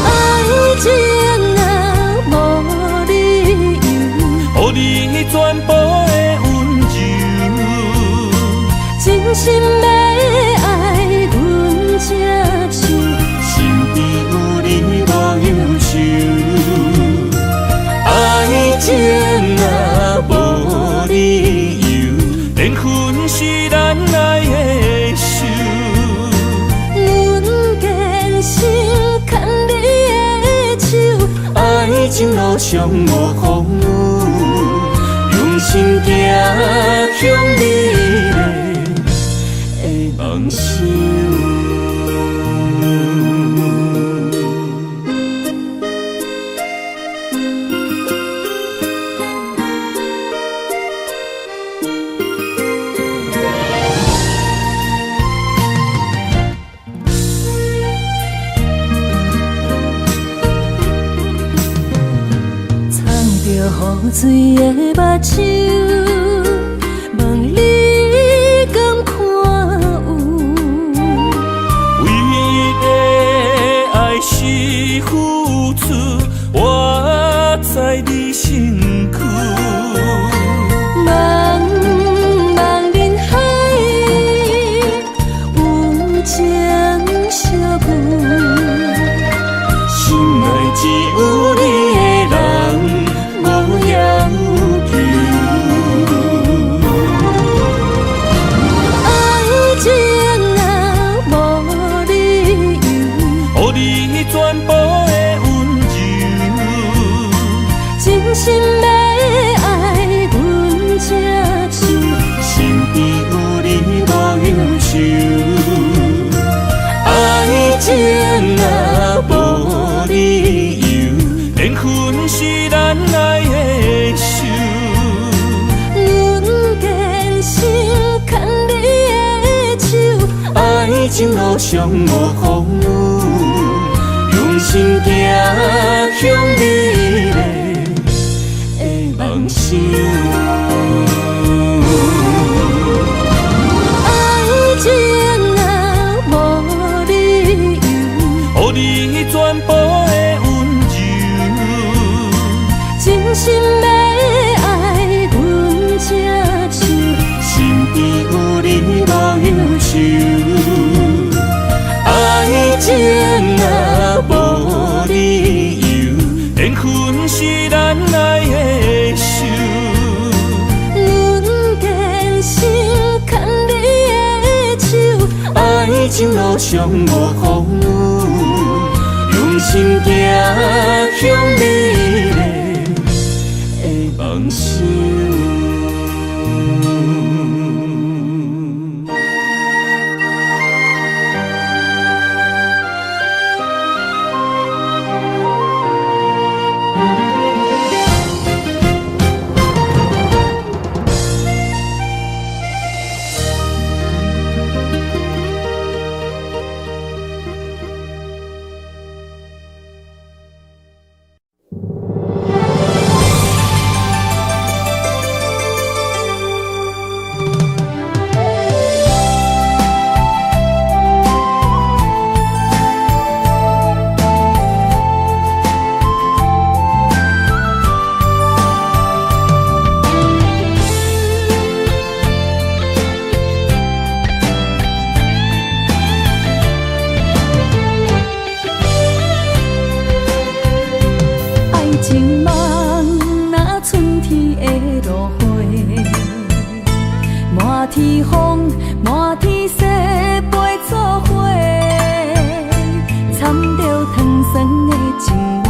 爱情啊无理由，予你全部的温柔，真心要爱阮才像，身边有你无忧愁，爱情啊无理由，缘分是咱爱的。爱情路上无风雨，用心行向美丽的梦想。雨水的目睭，望你敢看有？为的爱是付出，我在你身躯。茫茫人海，有情相伴，心内只有你的人。无要求，爱情啊无理由，予你全部的温柔，真心要爱阮才像，身边有你无忧愁，爱情啊无理由，缘分是咱爱的手，阮坚心牵你的手，爱情路上无风雨，用心行向美丽的梦想。爱情啊无理由，予你全部的温柔，情路上无风雨，用心行向美丽的梦想。情梦那春天的落花，满天风，满天雪，陪作伙，掺着糖酸的情话，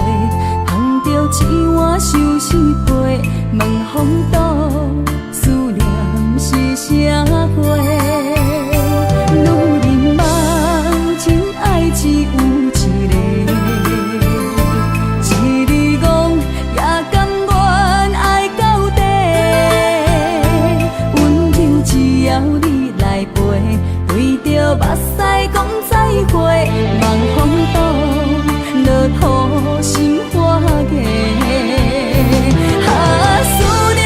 捧着一碗相思杯，问风度思念是啥货？女人梦情爱只有一个。目屎讲再会，望风度落土心花嫁。思念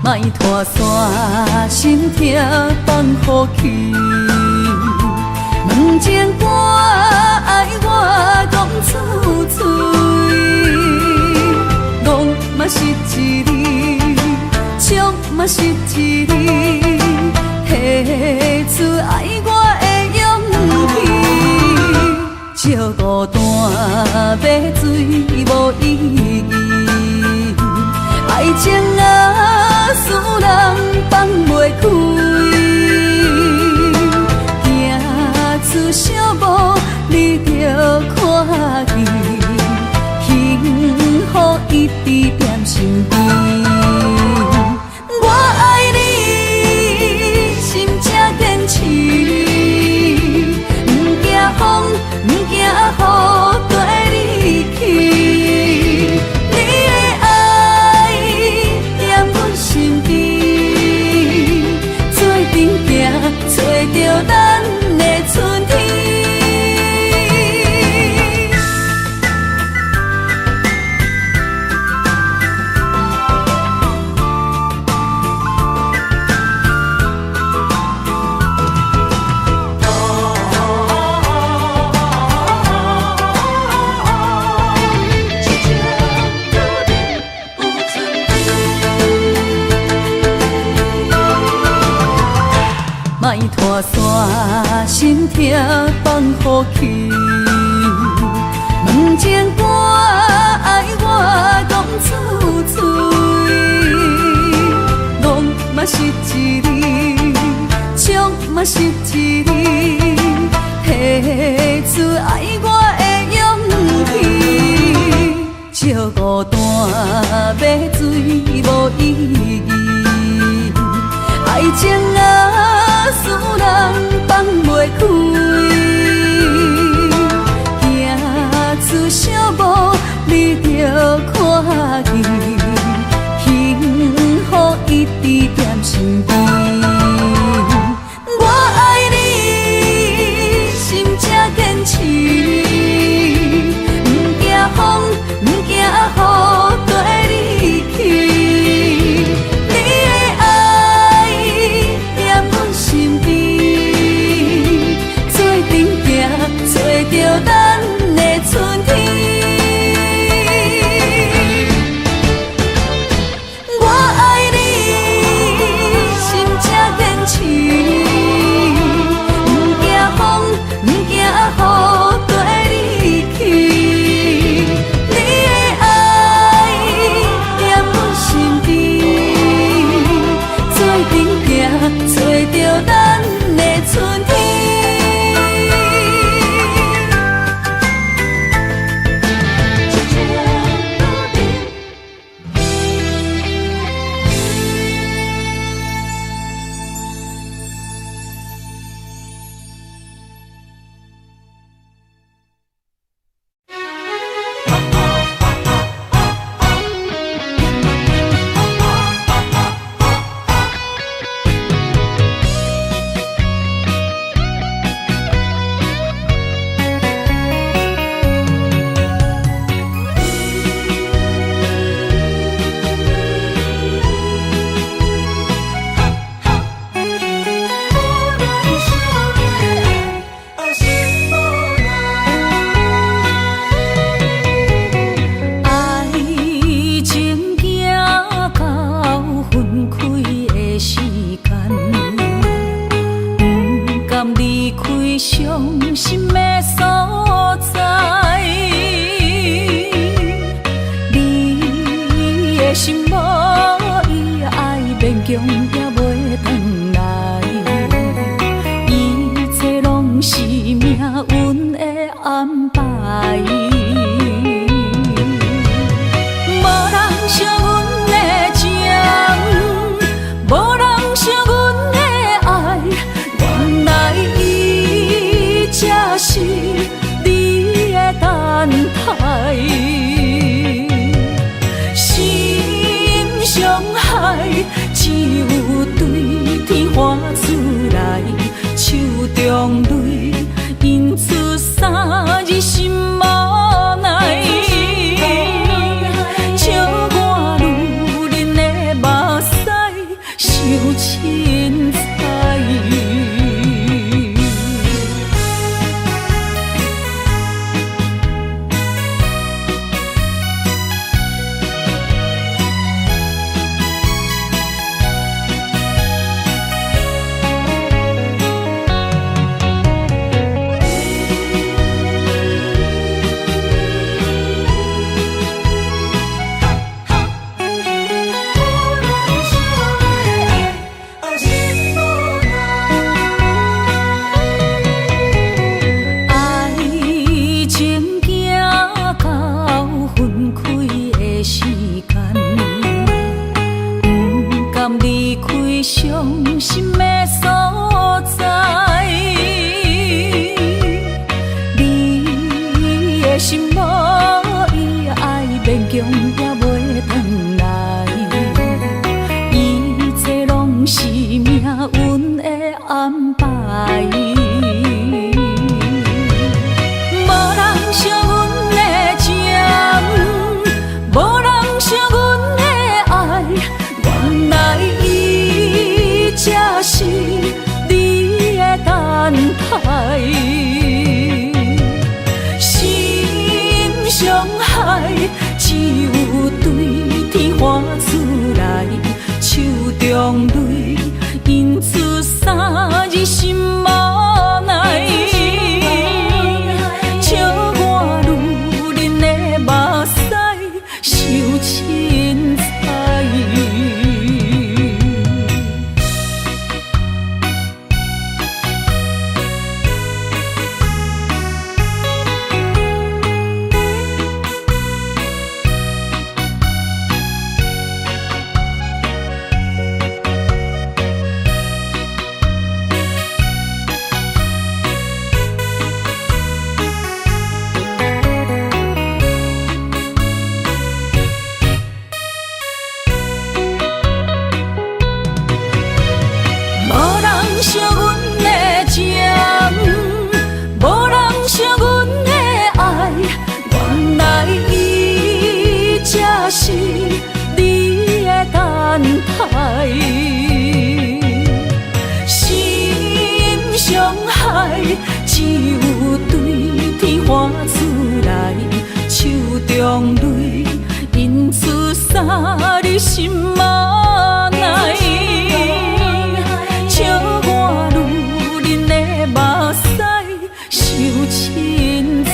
莫拖山心痛放乎去。问情歌爱我讲出嘴，戆嘛是一字，唱嘛是一字，提出爱我的勇气。照孤单要水无意义，爱情啊，使人放袂开。小无你着看见，幸福一直踮身边。我爱你，心才坚持，不惊风，不惊雨跟你去。你的爱踮阮身边，做阵行，找着咱的春天。莫拖山心痛放乎去，问情歌爱我讲出嘴，戆嘛是一字，唱嘛是一字，提出爱我的勇气。照孤单要水无意义，爱情啊，使人放袂开。行出小步，你着看见，幸福一直踮身边。我爱你，心才坚持，不惊风，不惊雨跟你去。你的爱踮阮身边，做阵行，找着咱的春天。我爱你，心才坚持，不惊风，不惊雨跟你去。你的爱踮阮身边，做阵行，找着咱的春天。伤心的所在。你的心无伊爱勉强也袂转来，一切拢是命运的安排。无人惜阮的情，无人惜阮的爱，原来伊才是你的等待。心伤害，只有对天喊出来，手中泪印出三字心无奈。笑我女人的目屎受凊彩。惜阮的情，无人惜阮的爱，原来伊才是你的等待。心伤害，只有对天喊出来，手中泪印出三字心无奈。笑我女人的目屎受凊彩。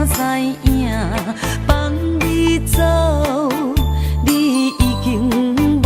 知影，放你走，你已经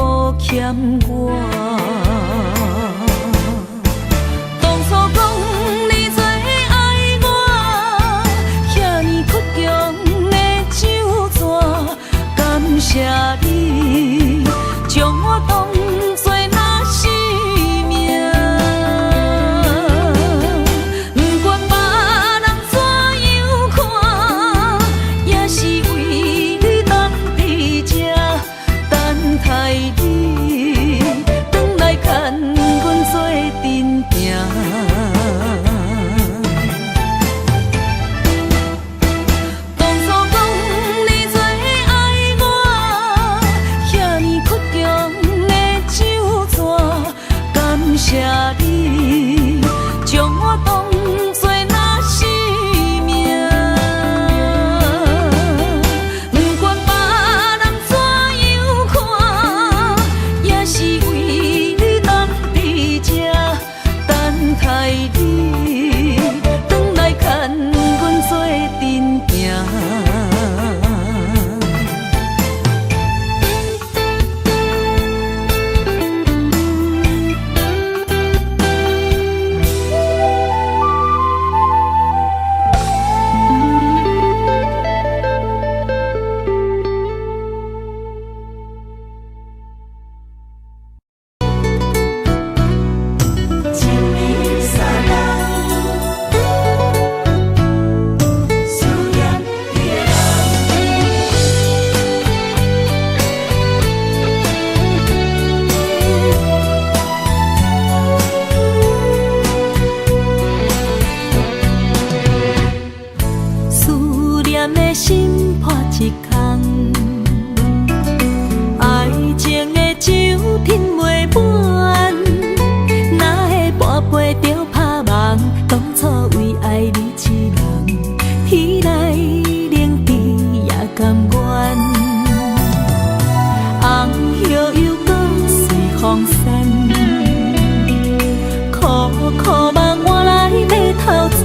苦梦换来马头鬃，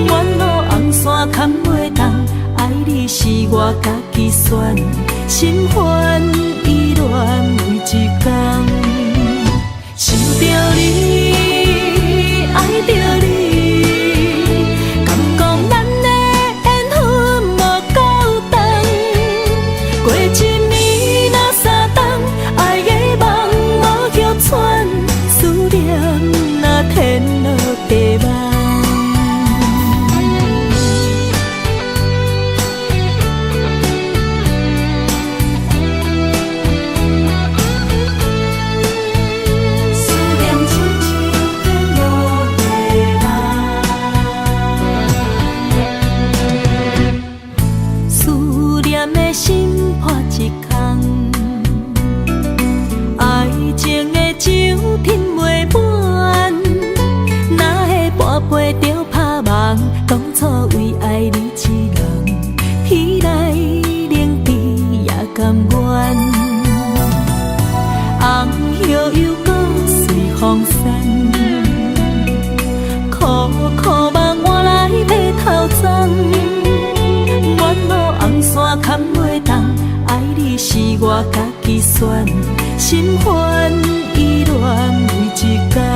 远路红线牵袂动，爱你是我家己选，心烦意乱每一天，想着你，爱着你，敢讲咱的缘分无够长，过一年若三冬，爱的梦无叫喘，思念若天落地网。心破一空，爱情的酒饮袂满，哪会半杯就拍梦？当初为爱你一人，天来冷滴也甘愿。红叶又搁随风散，苦苦梦换来马头鬃。远路红线牵袂动，爱你是我家己选，心烦意乱每一天。